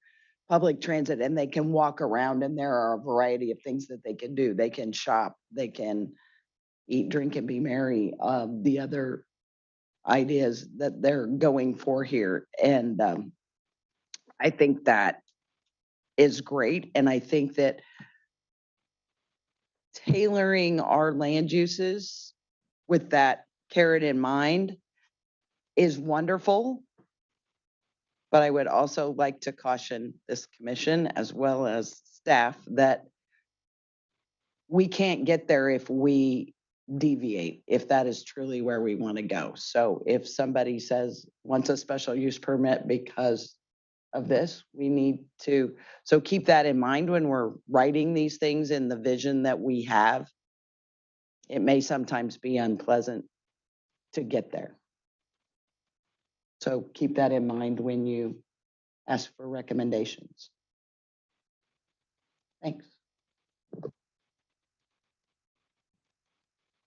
public transit and they can walk around and there are a variety of things that they can do. They can shop, they can eat, drink, and be merry. The other ideas that they're going for here. And I think that is great. And I think that tailoring our land uses with that carrot in mind is wonderful. But I would also like to caution this commission as well as staff that we can't get there if we deviate, if that is truly where we want to go. So if somebody wants a special use permit because of this, we need to, so keep that in mind when we're writing these things in the vision that we have. It may sometimes be unpleasant to get there. So keep that in mind when you ask for recommendations. Thanks.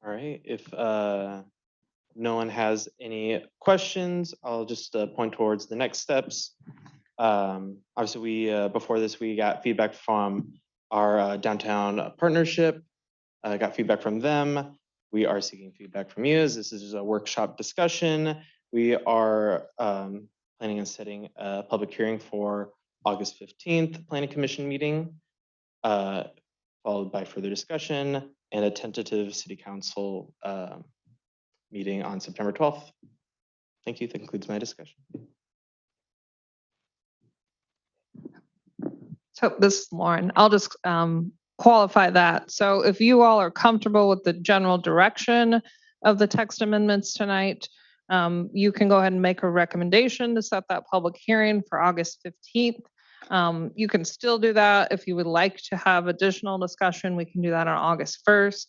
All right, if no one has any questions, I'll just point towards the next steps. Obviously, before this, we got feedback from our downtown partnership. Got feedback from them. We are seeking feedback from you as this is a workshop discussion. We are planning on setting a public hearing for August 15th Planning Commission meeting, followed by further discussion and a tentative City Council meeting on September 12th. Thank you. That concludes my discussion. So this is Lauren. I'll just qualify that. So if you all are comfortable with the general direction of the text amendments tonight, you can go ahead and make a recommendation to set that public hearing for August 15th. You can still do that if you would like to have additional discussion. We can do that on August 1st.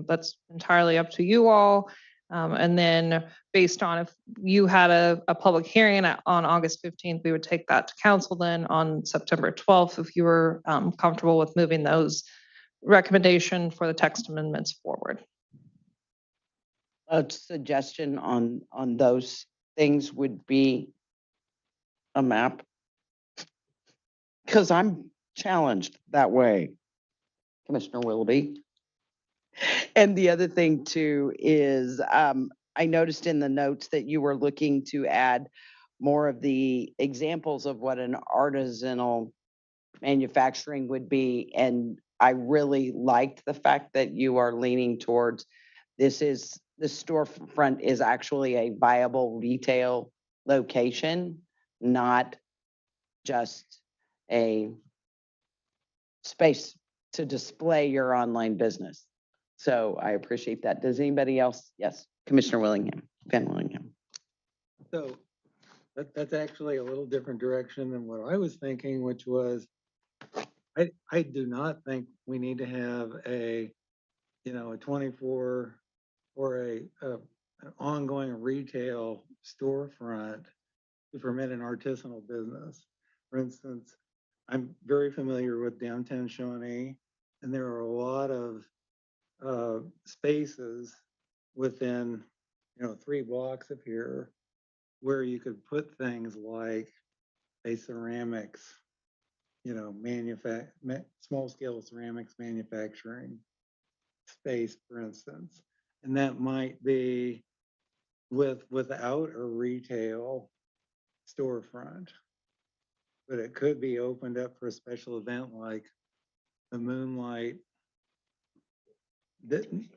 That's entirely up to you all. And then based on if you had a public hearing on August 15th, we would take that to council then on September 12th if you were comfortable with moving those recommendation for the text amendments forward. A suggestion on those things would be a map. Because I'm challenged that way, Commissioner Willoughby. And the other thing too is I noticed in the notes that you were looking to add more of the examples of what an artisanal manufacturing would be. And I really liked the fact that you are leaning towards the storefront is actually a viable retail location, not just a space to display your online business. So I appreciate that. Does anybody else? Yes, Commissioner Van Willingham. So that's actually a little different direction than what I was thinking, which was, I do not think we need to have a 24 or an ongoing retail storefront to permit an artisanal business. For instance, I'm very familiar with downtown Shawnee, and there are a lot of spaces within 3 blocks of here where you could put things like a ceramics, small scale ceramics manufacturing space, for instance. And that might be without a retail storefront, but it could be opened up for a special event like the Moonlight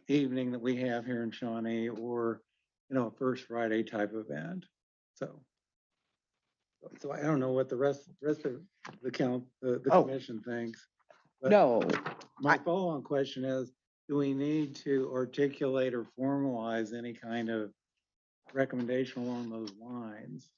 evening that we have here in Shawnee, or a First Friday type event. So I don't know what the rest of the Oh. commission thinks. But No, my follow-on question is, do we need to articulate or formalize any kind of recommendation along those lines?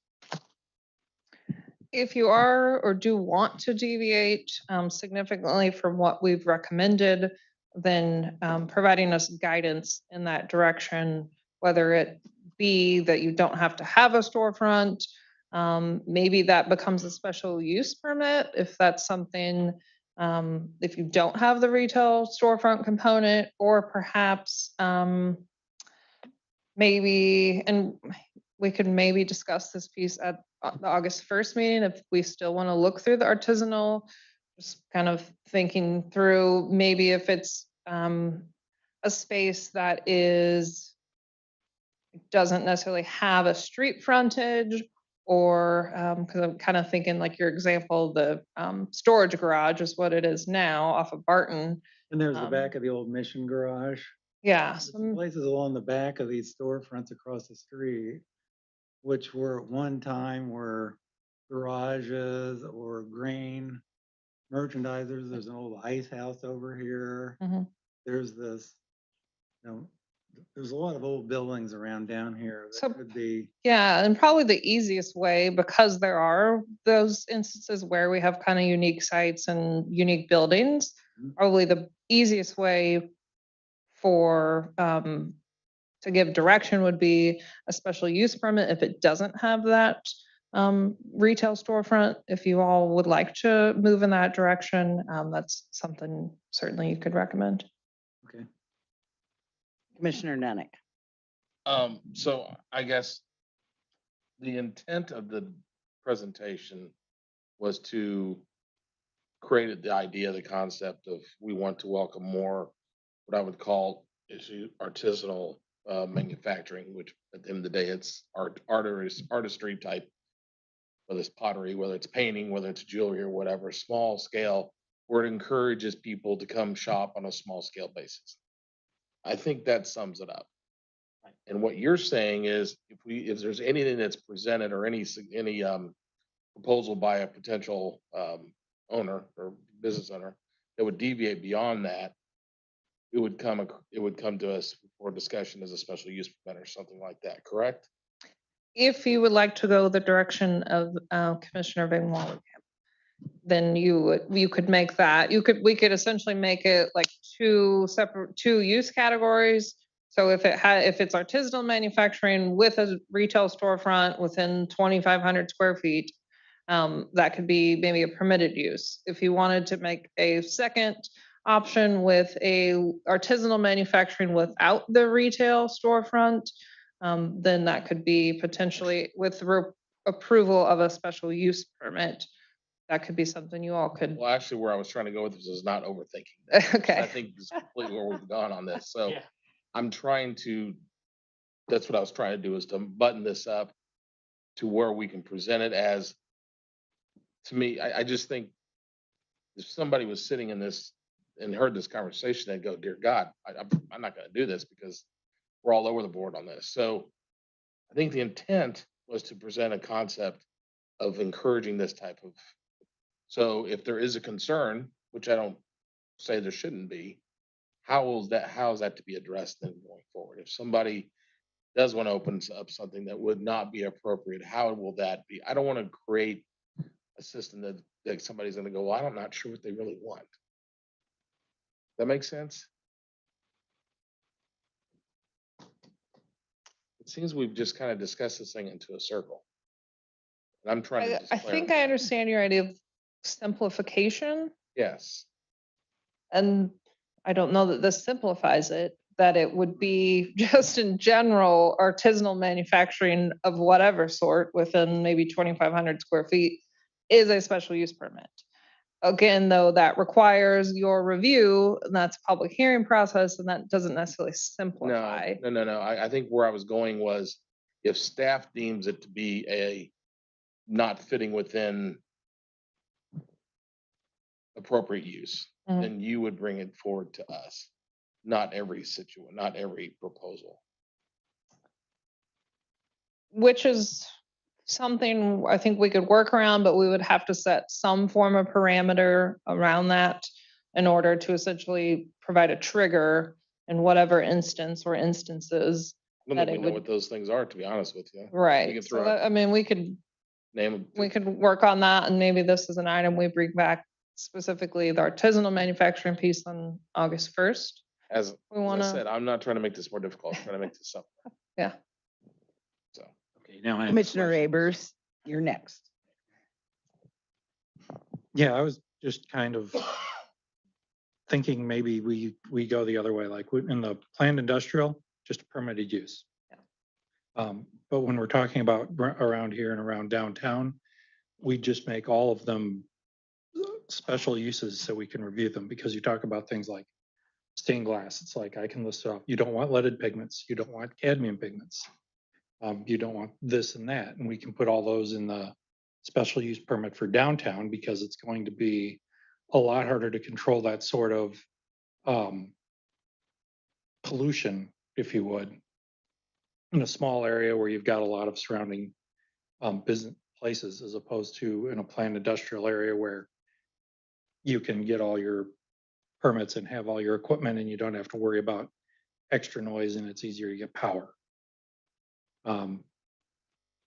If you are or do want to deviate significantly from what we've recommended, then providing us guidance in that direction, whether it be that you don't have to have a storefront, maybe that becomes a special use permit if that's something, if you don't have the retail storefront component, or perhaps maybe, and we could maybe discuss this piece at the August 1st meeting if we still want to look through the artisanal, just kind of thinking through maybe if it's a space that doesn't necessarily have a street frontage, or because I'm kind of thinking like your example, the storage garage is what it is now off of Barton. And there's the back of the old Mission Garage. Yeah. There's some places along the back of these storefronts across the street, which were at one time were garages or grain merchandisers. There's an old ice house over here. Mhm. There's this, there's a lot of old buildings around down here that So- could be. Yeah, and probably the easiest way, because there are those instances where we have kind of unique sites and unique buildings, Mhm. probably the easiest way for to give direction would be a special use permit if it doesn't have that retail storefront. If you all would like to move in that direction, that's something certainly you could recommend. Okay. Commissioner Nunick. So I guess the intent of the presentation was to create the idea, the concept of we want to welcome more, what I would call artisanal manufacturing, which at the end of the day, it's artistry type, whether it's pottery, whether it's painting, whether it's jewelry or whatever, small scale, where it encourages people to come shop on a small scale basis. I think that sums it up. And what you're saying is if there's anything that's presented or any proposal by a potential owner or business owner that would deviate beyond that, it would come to us for discussion as a special use permit or something like that, correct? If you would like to go the direction of Commissioner Van Wallingham, then you could make that, we could essentially make it like two use categories. So if it's artisanal manufacturing with a retail storefront within 2,500 square feet, that could be maybe a permitted use. If you wanted to make a second option with a artisanal manufacturing without the retail storefront, then that could be potentially with approval of a special use permit. That could be something you all could. Well, actually, where I was trying to go with this is not overthinking. I Okay. think this is completely where we've gone on this. So Yeah. that's what I was trying to do, is to button this up to where we can present it as, to me, I just think if somebody was sitting in this and heard this conversation, they'd go, dear God, I'm not going to do this because we're all over the board on this. So I think the intent was to present a concept of encouraging this type of. So if there is a concern, which I don't say there shouldn't be, how is that to be addressed then going forward? If somebody does want to open up something that would not be appropriate, how will that be? I don't want to create a system that somebody's gonna go, well, I'm not sure what they really want. That makes sense? It seems we've just kind of discussed this thing into a circle. And I'm trying to just I think I clarify. understand your idea of simplification, Yes, and I don't know that this simplifies it, that it would be just in general artisanal manufacturing of whatever sort within maybe 2,500 square feet is a special use permit. Again, though, that requires your review, and that's a public hearing process, and that doesn't necessarily no, simplify. no. I think where I was going was if staff deems it to be a not fitting within appropriate use, Mhm. then you would bring it forward to us. Not every not every proposal. Which is something I think we could work around, but we would have to set some form of parameter around that in order to essentially provide a trigger in whatever instance or instances. I don't That think it we know would- what those things are, to be honest with you. We Right. can So throw that, I mean, we could name work on that, and maybe this is an item we bring back, specifically the artisanal manufacturing piece on August 1st. as We I wanna, said, I'm not trying to make this more difficult. I'm trying to make this simple. yeah. So, Okay, now I have Commissioner questions. Abers, you're next. Yeah, I was just kind of thinking maybe we go the other way, like in the planned industrial, just a permitted use. But when we're talking about around here and around downtown, we just make all of them special uses so we can review them, because you talk about things like stained glass. It's like, I can list it off. You don't want leaded pigments. You don't want cadmium pigments. You don't want this and that. And we can put all those in the special use permit for downtown, because it's going to be a lot harder to control that sort of pollution, if you would, in a small area where you've got a lot of surrounding business places, as opposed to in a planned industrial area where you can get all your permits and have all your equipment, and you don't have to worry about extra noise, and it's easier to get power. Then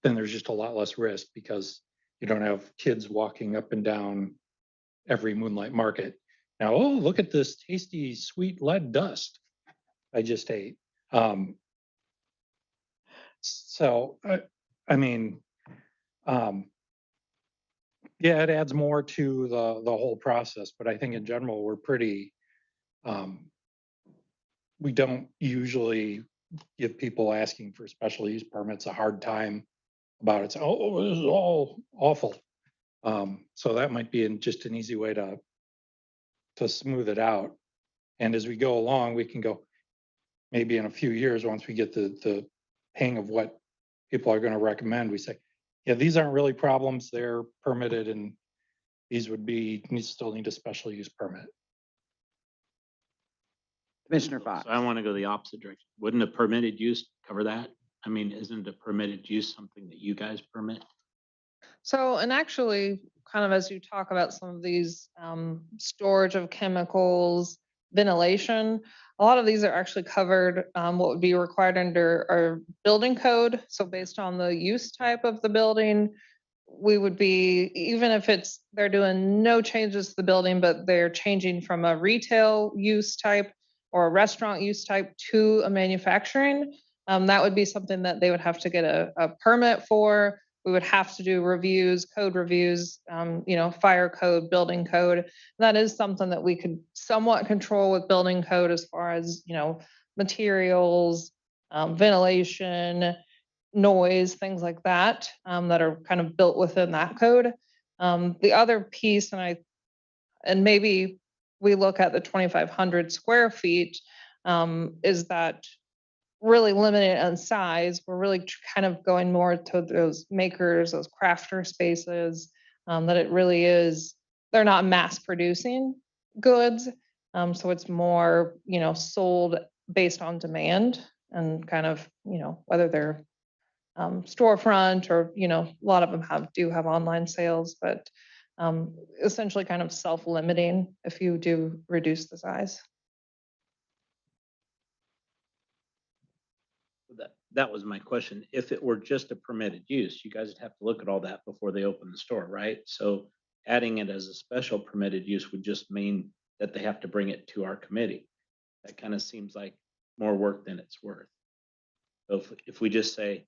there's just a lot less risk, because you don't have kids walking up and down every moonlight market. Now, oh, look at this tasty, sweet lead dust I just ate. So, I mean, yeah, it adds more to the whole process, but I think in general, we're pretty, we don't usually give people asking for special use permits a hard time about it. So, oh, this is all awful. So that might be just an easy way to smooth it out. And as we go along, we can go, maybe in a few years, once we get the hang of what people are going to recommend, we say, yeah, these aren't really problems. They're permitted, and these would be, still need a special use permit. Commissioner Fox. So I want to go the opposite direction. Wouldn't a permitted use cover that? I mean, isn't a permitted use something that you guys permit? So, and actually, kind of as you talk about some of these storage of chemicals, ventilation, a lot of these are actually covered, what would be required under our building code. So based on the use type of the building, we would be, even if they're doing no changes to the building, but they're changing from a retail use type or a restaurant use type to a manufacturing, that would be something that they would have to get a permit for. We would have to do reviews, code reviews, fire code, building code. That is something that we could somewhat control with building code, as far as, materials, ventilation, noise, things like that, that are kind of built within that code. The other piece, and maybe we look at the 2,500 square feet, is that really limited in size. We're really kind of going more to those makers, those crafter spaces, that it really is, they're not mass producing goods. So it's more, sold based on demand, and kind of, whether they're storefront or, a lot of them do have online sales, but essentially kind of self-limiting if you do reduce the size. that was my question. If it were just a permitted use, you guys would have to look at all that before they open the store, right? So adding it as a special permitted use would just mean that they have to bring it to our committee. That kind of seems like more work than it's worth. So if we just say,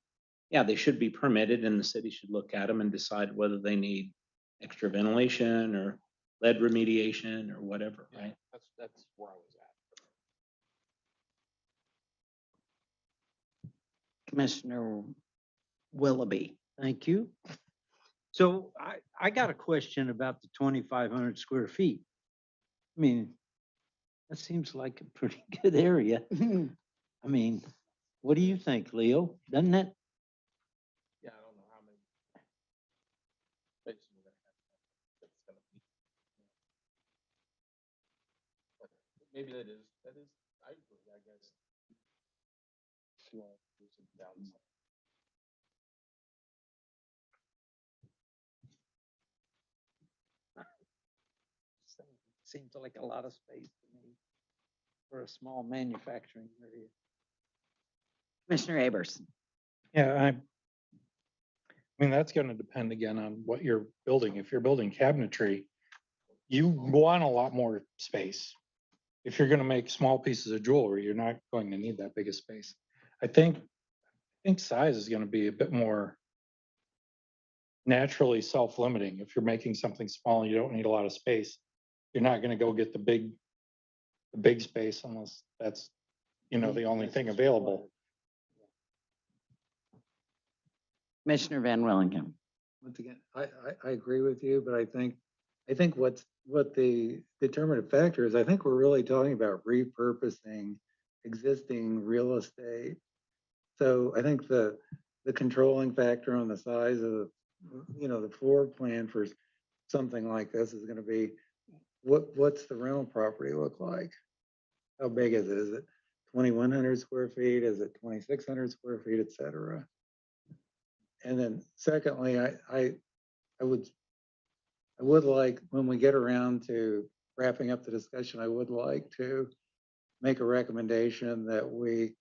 yeah, they should be permitted and the city should look at them and decide whether they need extra ventilation or lead remediation or whatever, right? That's where I was at. Commissioner Willoughby. Thank you. So I got a question about the 2,500 square feet. I mean, that seems like a pretty good area. I mean, what do you think, Leo? Doesn't it? Yeah, I don't know how many spaces we're gonna have. That's gonna be. But maybe that is, I agree, I guess. If you want to do some downside. Seems like a lot of space to me for a small manufacturing area. Commissioner Abers. Yeah, I mean, that's gonna depend again on what you're building. If you're building cabinetry, you want a lot more space. If you're gonna make small pieces of jewelry, you're not going to need that big a space. I think size is gonna be a bit more naturally self-limiting. If you're making something small, and you don't need a lot of space. You're not gonna go get the big space unless that's, the only thing available. Commissioner Van Willingham. Once again, I agree with you, but I think what the determinative factor is, I think we're really talking about repurposing existing real estate. So I think the controlling factor on the size of, the floor plan for something like this is gonna be, what's the rental property look like? How big is it? Is it 2,100 square feet? Is it 2,600 square feet, et cetera? And then secondly, I would like, when we get around to wrapping up the discussion, I would like to make a recommendation that we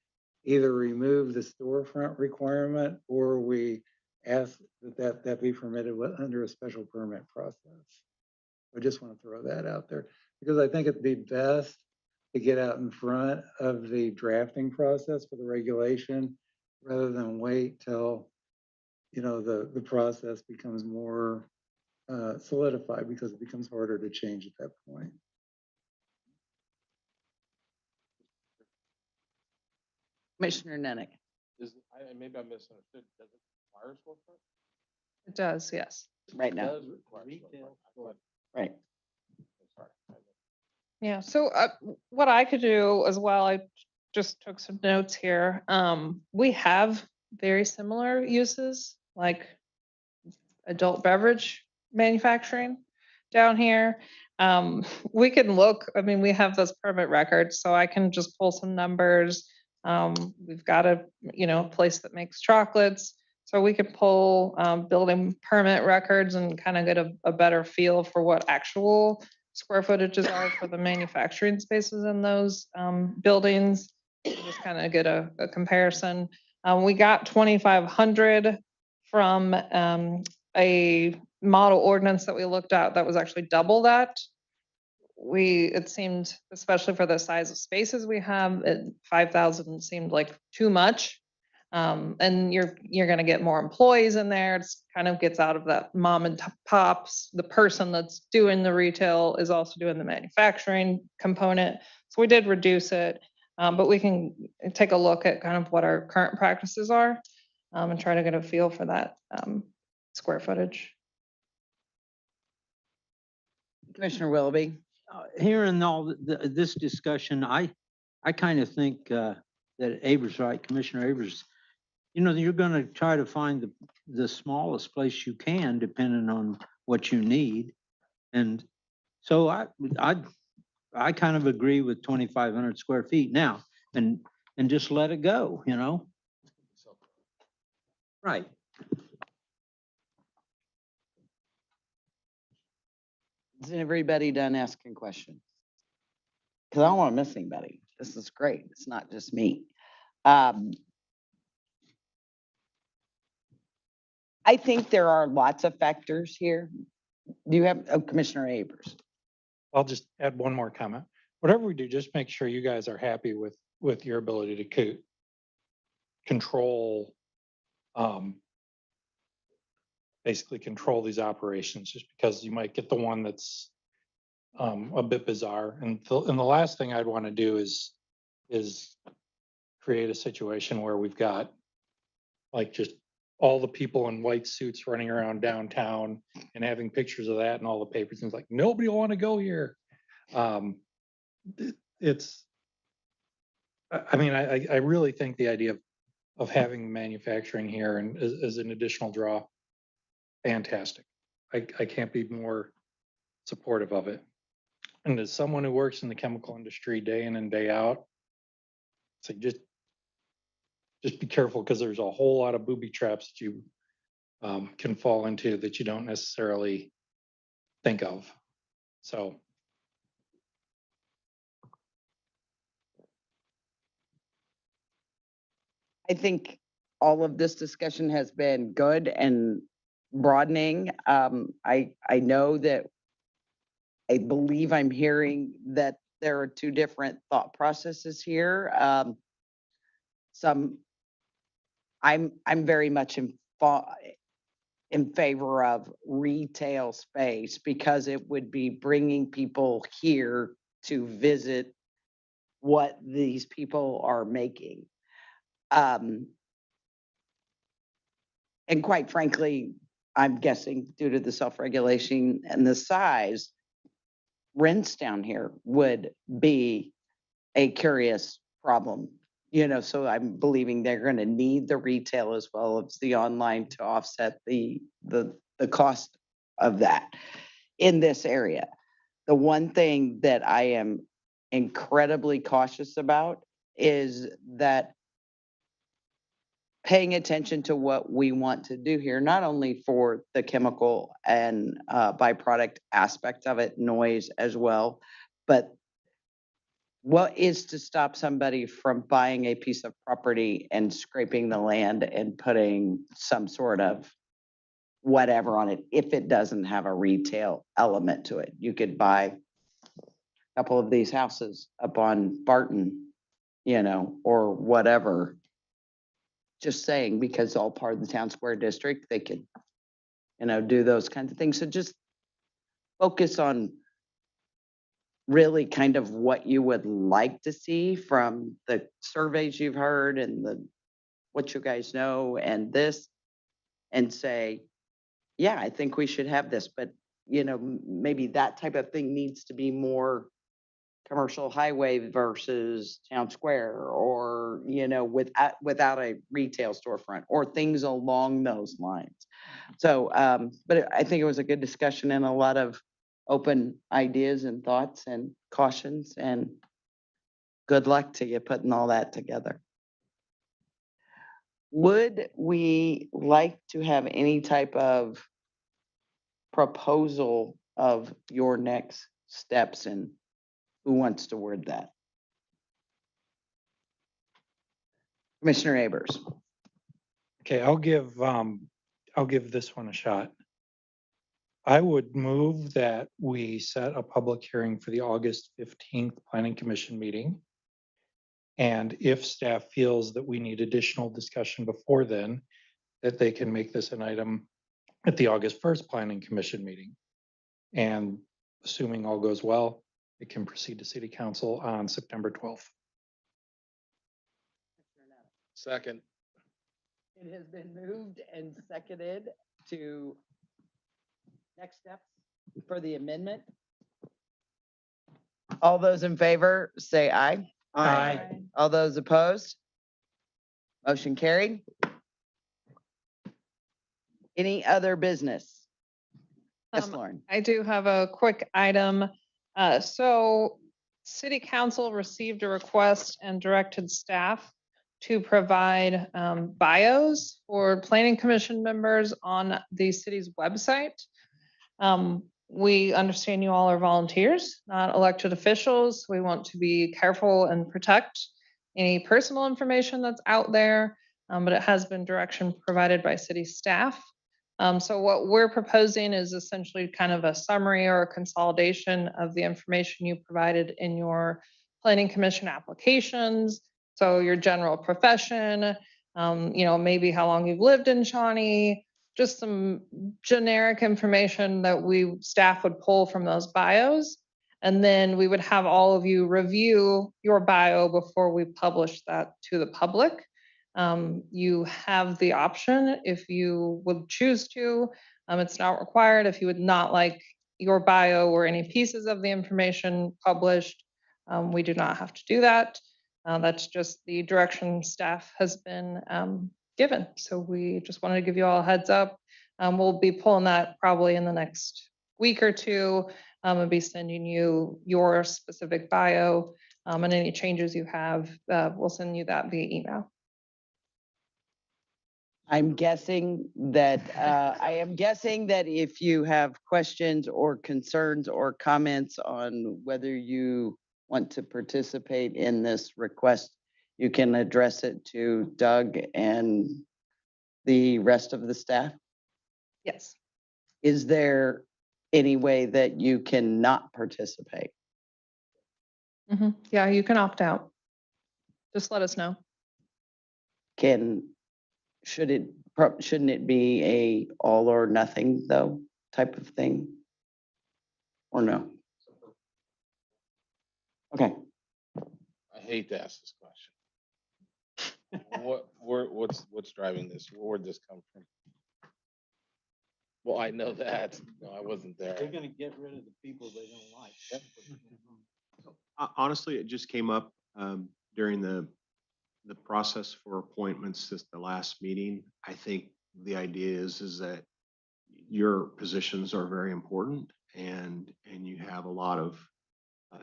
either remove the storefront requirement or we ask that be permitted under a special permit process. I just want to throw that out there because I think it'd be best to get out in front of the drafting process for the regulation rather than wait till, the process becomes more solidified because it becomes harder to change at that point. Commissioner Nenick. Maybe I misunderstood. Does it require a storefront? It does, yes. Right It now. does require a storefront. I thought- Right. I'm sorry. Yeah, so what I could do as well, I just took some notes here. We have very similar uses, like adult beverage manufacturing down here. We can look, I mean, we have those permit records, so I can just pull some numbers. We've got a, place that makes chocolates. So we could pull building permit records and kind of get a better feel for what actual square footages are for the manufacturing spaces in those buildings. Just kind of get a comparison. We got 2,500 from a model ordinance that we looked at that was actually double that. It seemed, especially for the size of spaces we have, 5,000 seemed like too much. And you're going to get more employees in there. It's kind of gets out of that mom and pops. The person that's doing the retail is also doing the manufacturing component. So we did reduce it, but we can take a look at kind of what our current practices are and try to get a feel for that square footage. Commissioner Willoughby. Hearing all this discussion, I kind of think that Abers, right, Commissioner Abers, you're going to try to find the smallest place you can, depending on what you need. And so I kind of agree with 2,500 square feet now, and just let it go, Right. Is everybody done asking questions? Because I don't want to miss anybody. This is great. It's not just me. I think there are lots of factors here. Do you have, Commissioner Abers? I'll just add one more comment. Whatever we do, just make sure you guys are happy with your ability to control, basically control these operations, just because you might get the one that's a bit bizarre. And the last thing I'd want to do is create a situation where we've got like just all the people in white suits running around downtown and having pictures of that and all the papers, and it's like, nobody will want to go here. It's, I mean, I really think the idea of having manufacturing here and as an additional draw, fantastic. I can't be more supportive of it. And as someone who works in the chemical industry day in and day out, it's like just be careful, because there's a whole lot of booby traps that you can fall into that you don't necessarily think of. So I think all of this discussion has been good and broadening. I know that, I believe I'm hearing that there are two different thought processes here. I'm very much in favor of retail space, because it would be bringing people here to visit what these people are making. And quite frankly, I'm guessing due to the self-regulation and the size, rents down here would be a curious problem. So I'm believing they're going to need the retail as well as the online to offset the cost of that in this area. The one thing that I am incredibly cautious about is that paying attention to what we want to do here, not only for the chemical and byproduct aspect of it, noise as well, but what is to stop somebody from buying a piece of property and scraping the land and putting some sort of whatever on it if it doesn't have a retail element to it? You could buy a couple of these houses up on Barton, or whatever. Just saying, because all part of the town square district, they could, do those kinds of things. So just focus on really kind of what you would like to see from the surveys you've heard and what you guys know and this, and say, yeah, I think we should have this, but maybe that type of thing needs to be more commercial highway versus town square, or without a retail storefront, or things along those lines. So but I think it was a good discussion and a lot of open ideas and thoughts and cautions, and good luck to you putting all that together. Would we like to have any type of proposal of your next steps, and who wants to word that? Commissioner Abers. okay, I'll give this one a shot. I would move that we set a public hearing for the August 15th Planning Commission meeting. And if staff feels that we need additional discussion before then, that they can make this an item at the August 1st Planning Commission meeting. And assuming all goes well, it can proceed to City Council on September 12th. Second. It has been moved and seconded to next steps for the amendment. All those in favor, say aye. Aye. All those opposed? Motion carried. Any other business? Yes, Lauren. I do have a quick item. So City Council received a request and directed staff to provide bios for Planning Commission members on the city's website. We understand you all are volunteers, not elected officials. We want to be careful and protect any personal information that's out there, but it has been direction provided by city staff So what we're proposing is essentially kind of a summary or a consolidation of the information you provided in your planning commission applications. So your general profession, maybe how long you've lived in Shawnee, just some generic information that staff would pull from those bios. And then we would have all of you review your bio before we publish that to the public. You have the option if you would choose to. It's not required. If you would not like your bio or any pieces of the information published, we do not have to do that. That's just the direction staff has been given. So we just wanted to give you all a heads up. We'll be pulling that probably in the next week or two and be sending you your specific bio and any changes you have. We'll send you that via email. I'm guessing that, I am guessing that if you have questions or concerns or comments on whether you want to participate in this request, you can address it to Doug and the rest of the staff. Yes. Is there any way that you cannot participate? Yeah, you can opt out. Just let us know. Shouldn't it be a all or nothing though type of thing? Or no? Okay. I hate to ask this question. What's driving this? Where'd this come from? Well, I know that. No, I wasn't there. They're gonna get rid of the people they don't like. That's what- Honestly, it just came up during the process for appointments since the last meeting. I think the idea is that your positions are very important and you have a lot of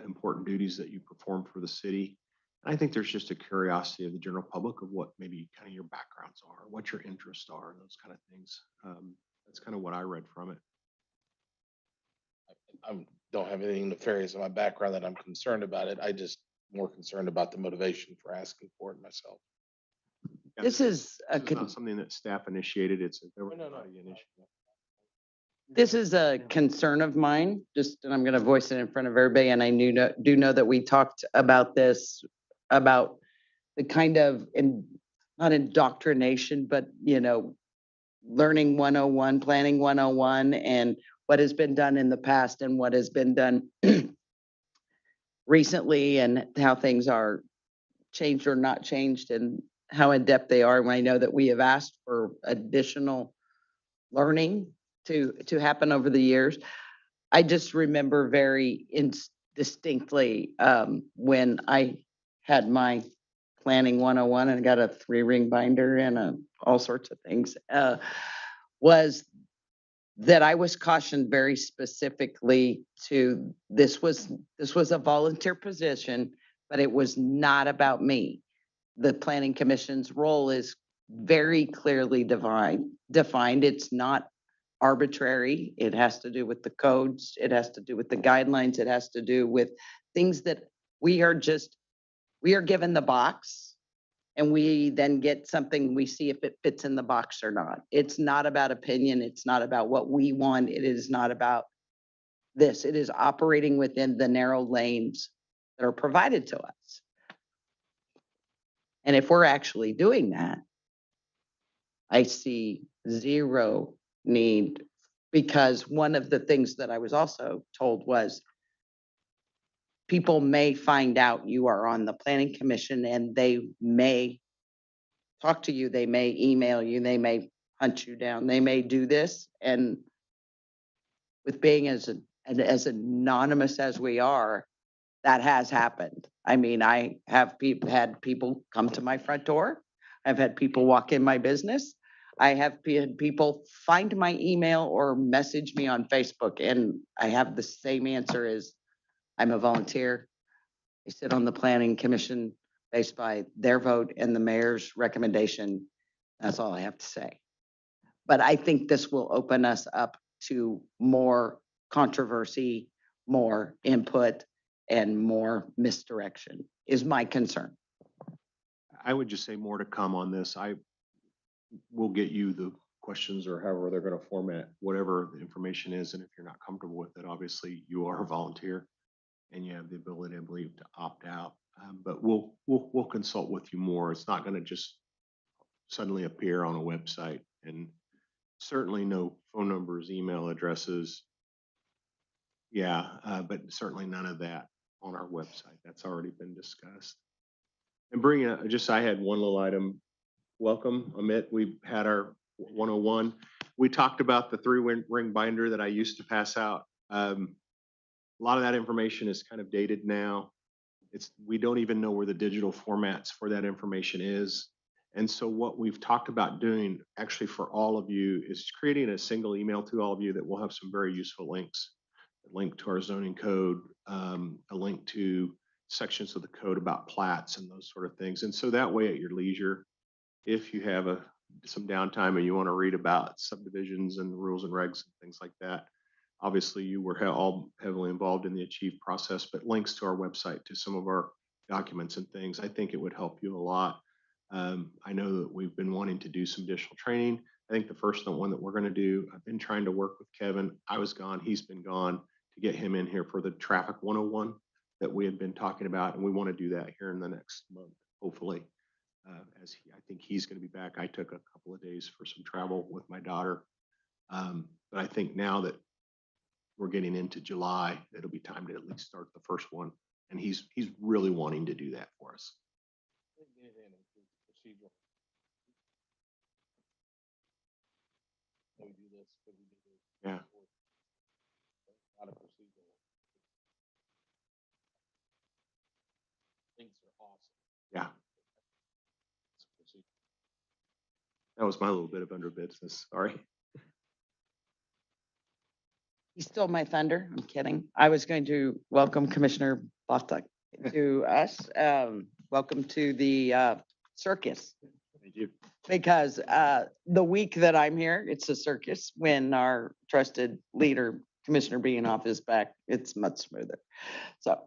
important duties that you perform for the city. And I think there's just a curiosity of the general public of what maybe kind of your backgrounds are, what your interests are, those kind of things. That's kind of what I read from it. I don't have anything nefarious in my background that I'm concerned about it. I just more concerned about the motivation for asking for it myself. This is Not something that staff initiated. It's everybody initiated. This is a concern of mine, and I'm going to voice it in front of everybody. And I do know that we talked about this, about the kind of, not indoctrination, but, learning 101, planning 101, and what has been done in the past and what has been done recently and how things are changed or not changed and how in depth they are. And I know that we have asked for additional learning to happen over the years. I just remember very distinctly when I had my planning 101 and got a 3-ring binder and all sorts of things, was that I was cautioned very specifically to this was a volunteer position, but it was not about me. The planning commission's role is very clearly defined. It's not arbitrary. It has to do with the codes. It has to do with the guidelines. It has to do with things that we are given the box and we then get something, we see if it fits in the box or not. It's not about opinion. It's not about what we want. It is not about this. It is operating within the narrow lanes that are provided to us. And if we're actually doing that, I see zero need, because one of the things that I was also told was people may find out you are on the planning commission and they may talk to you, they may email you, they may hunt you down, they may do this. And with being as anonymous as we are, that has happened. I mean, I have had people come to my front door. I've had people walk in my business. I have had people find my email or message me on Facebook, and I have the same answer as I'm a volunteer. I sit on the planning commission based by their vote and the mayor's recommendation. That's all I have to say. But I think this will open us up to more controversy, more input, and more misdirection is my concern. I would just say more to come on this. I will get you the questions or however they're going to format whatever the information is. And if you're not comfortable with it, obviously you are a volunteer and you have the ability, I believe, to opt out. But we'll consult with you more. It's not going to just suddenly appear on a website, and certainly no phone numbers, email addresses. Yeah, but certainly none of that on our website. That's already been discussed. And bringing up, I had one little item. Welcome, Amit. We've had our 101. We talked about the 3-ring binder that I used to pass out. A lot of that information is kind of dated now. We don't even know where the digital formats for that information is. And so what we've talked about doing actually for all of you is creating a single email to all of you that will have some very useful links. A link to our zoning code, a link to sections of the code about plats and those sort of things. And so that way at your leisure, if you have some downtime and you want to read about subdivisions and rules and regs and things like that, obviously you were all heavily involved in the Achieve process, but links to our website to some of our documents and things, I think it would help you a lot. I know that we've been wanting to do some additional training. I think the first one that we're going to do, I've been trying to work with Kevin. I was gone, he's been gone, to get him in here for the traffic 101 that we had been talking about. And we want to do that here in the next month, hopefully. I think he's going to be back. I took a couple of days for some travel with my daughter. But I think now that we're getting into July, it'll be time to at least start the first one. And he's really wanting to do that for us. Yeah. Yeah. That was my little bit of under business. Sorry. He stole my thunder. I'm kidding. I was going to welcome Commissioner Bostock to us. Welcome to the circus. Thank you. Because the week that I'm here, it's a circus. When our trusted leader, Commissioner Beanoff, is back, it's much smoother. So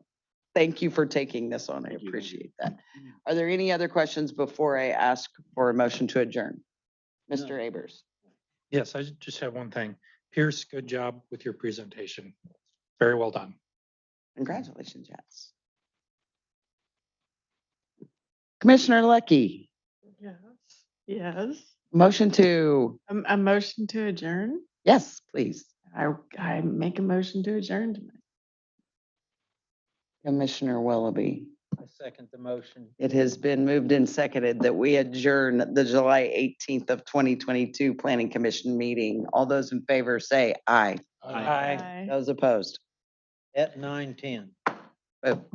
thank you for taking this on. I Thank you. appreciate that. Are there any other questions before I ask for a motion to adjourn? Mr. Abers. Yes, I just have one thing. Pierce, good job with your presentation. Very well done. Congratulations, yes. Commissioner Lucky, Yes, yes. motion to, A motion to adjourn? yes, please. I make a motion to adjourn tonight. Commissioner Willoughby. I second the motion. It has been moved and seconded that we adjourn the July 18th of 2022 Planning Commission meeting. All those in favor say aye. Aye. Those opposed. At 9:10. Vote.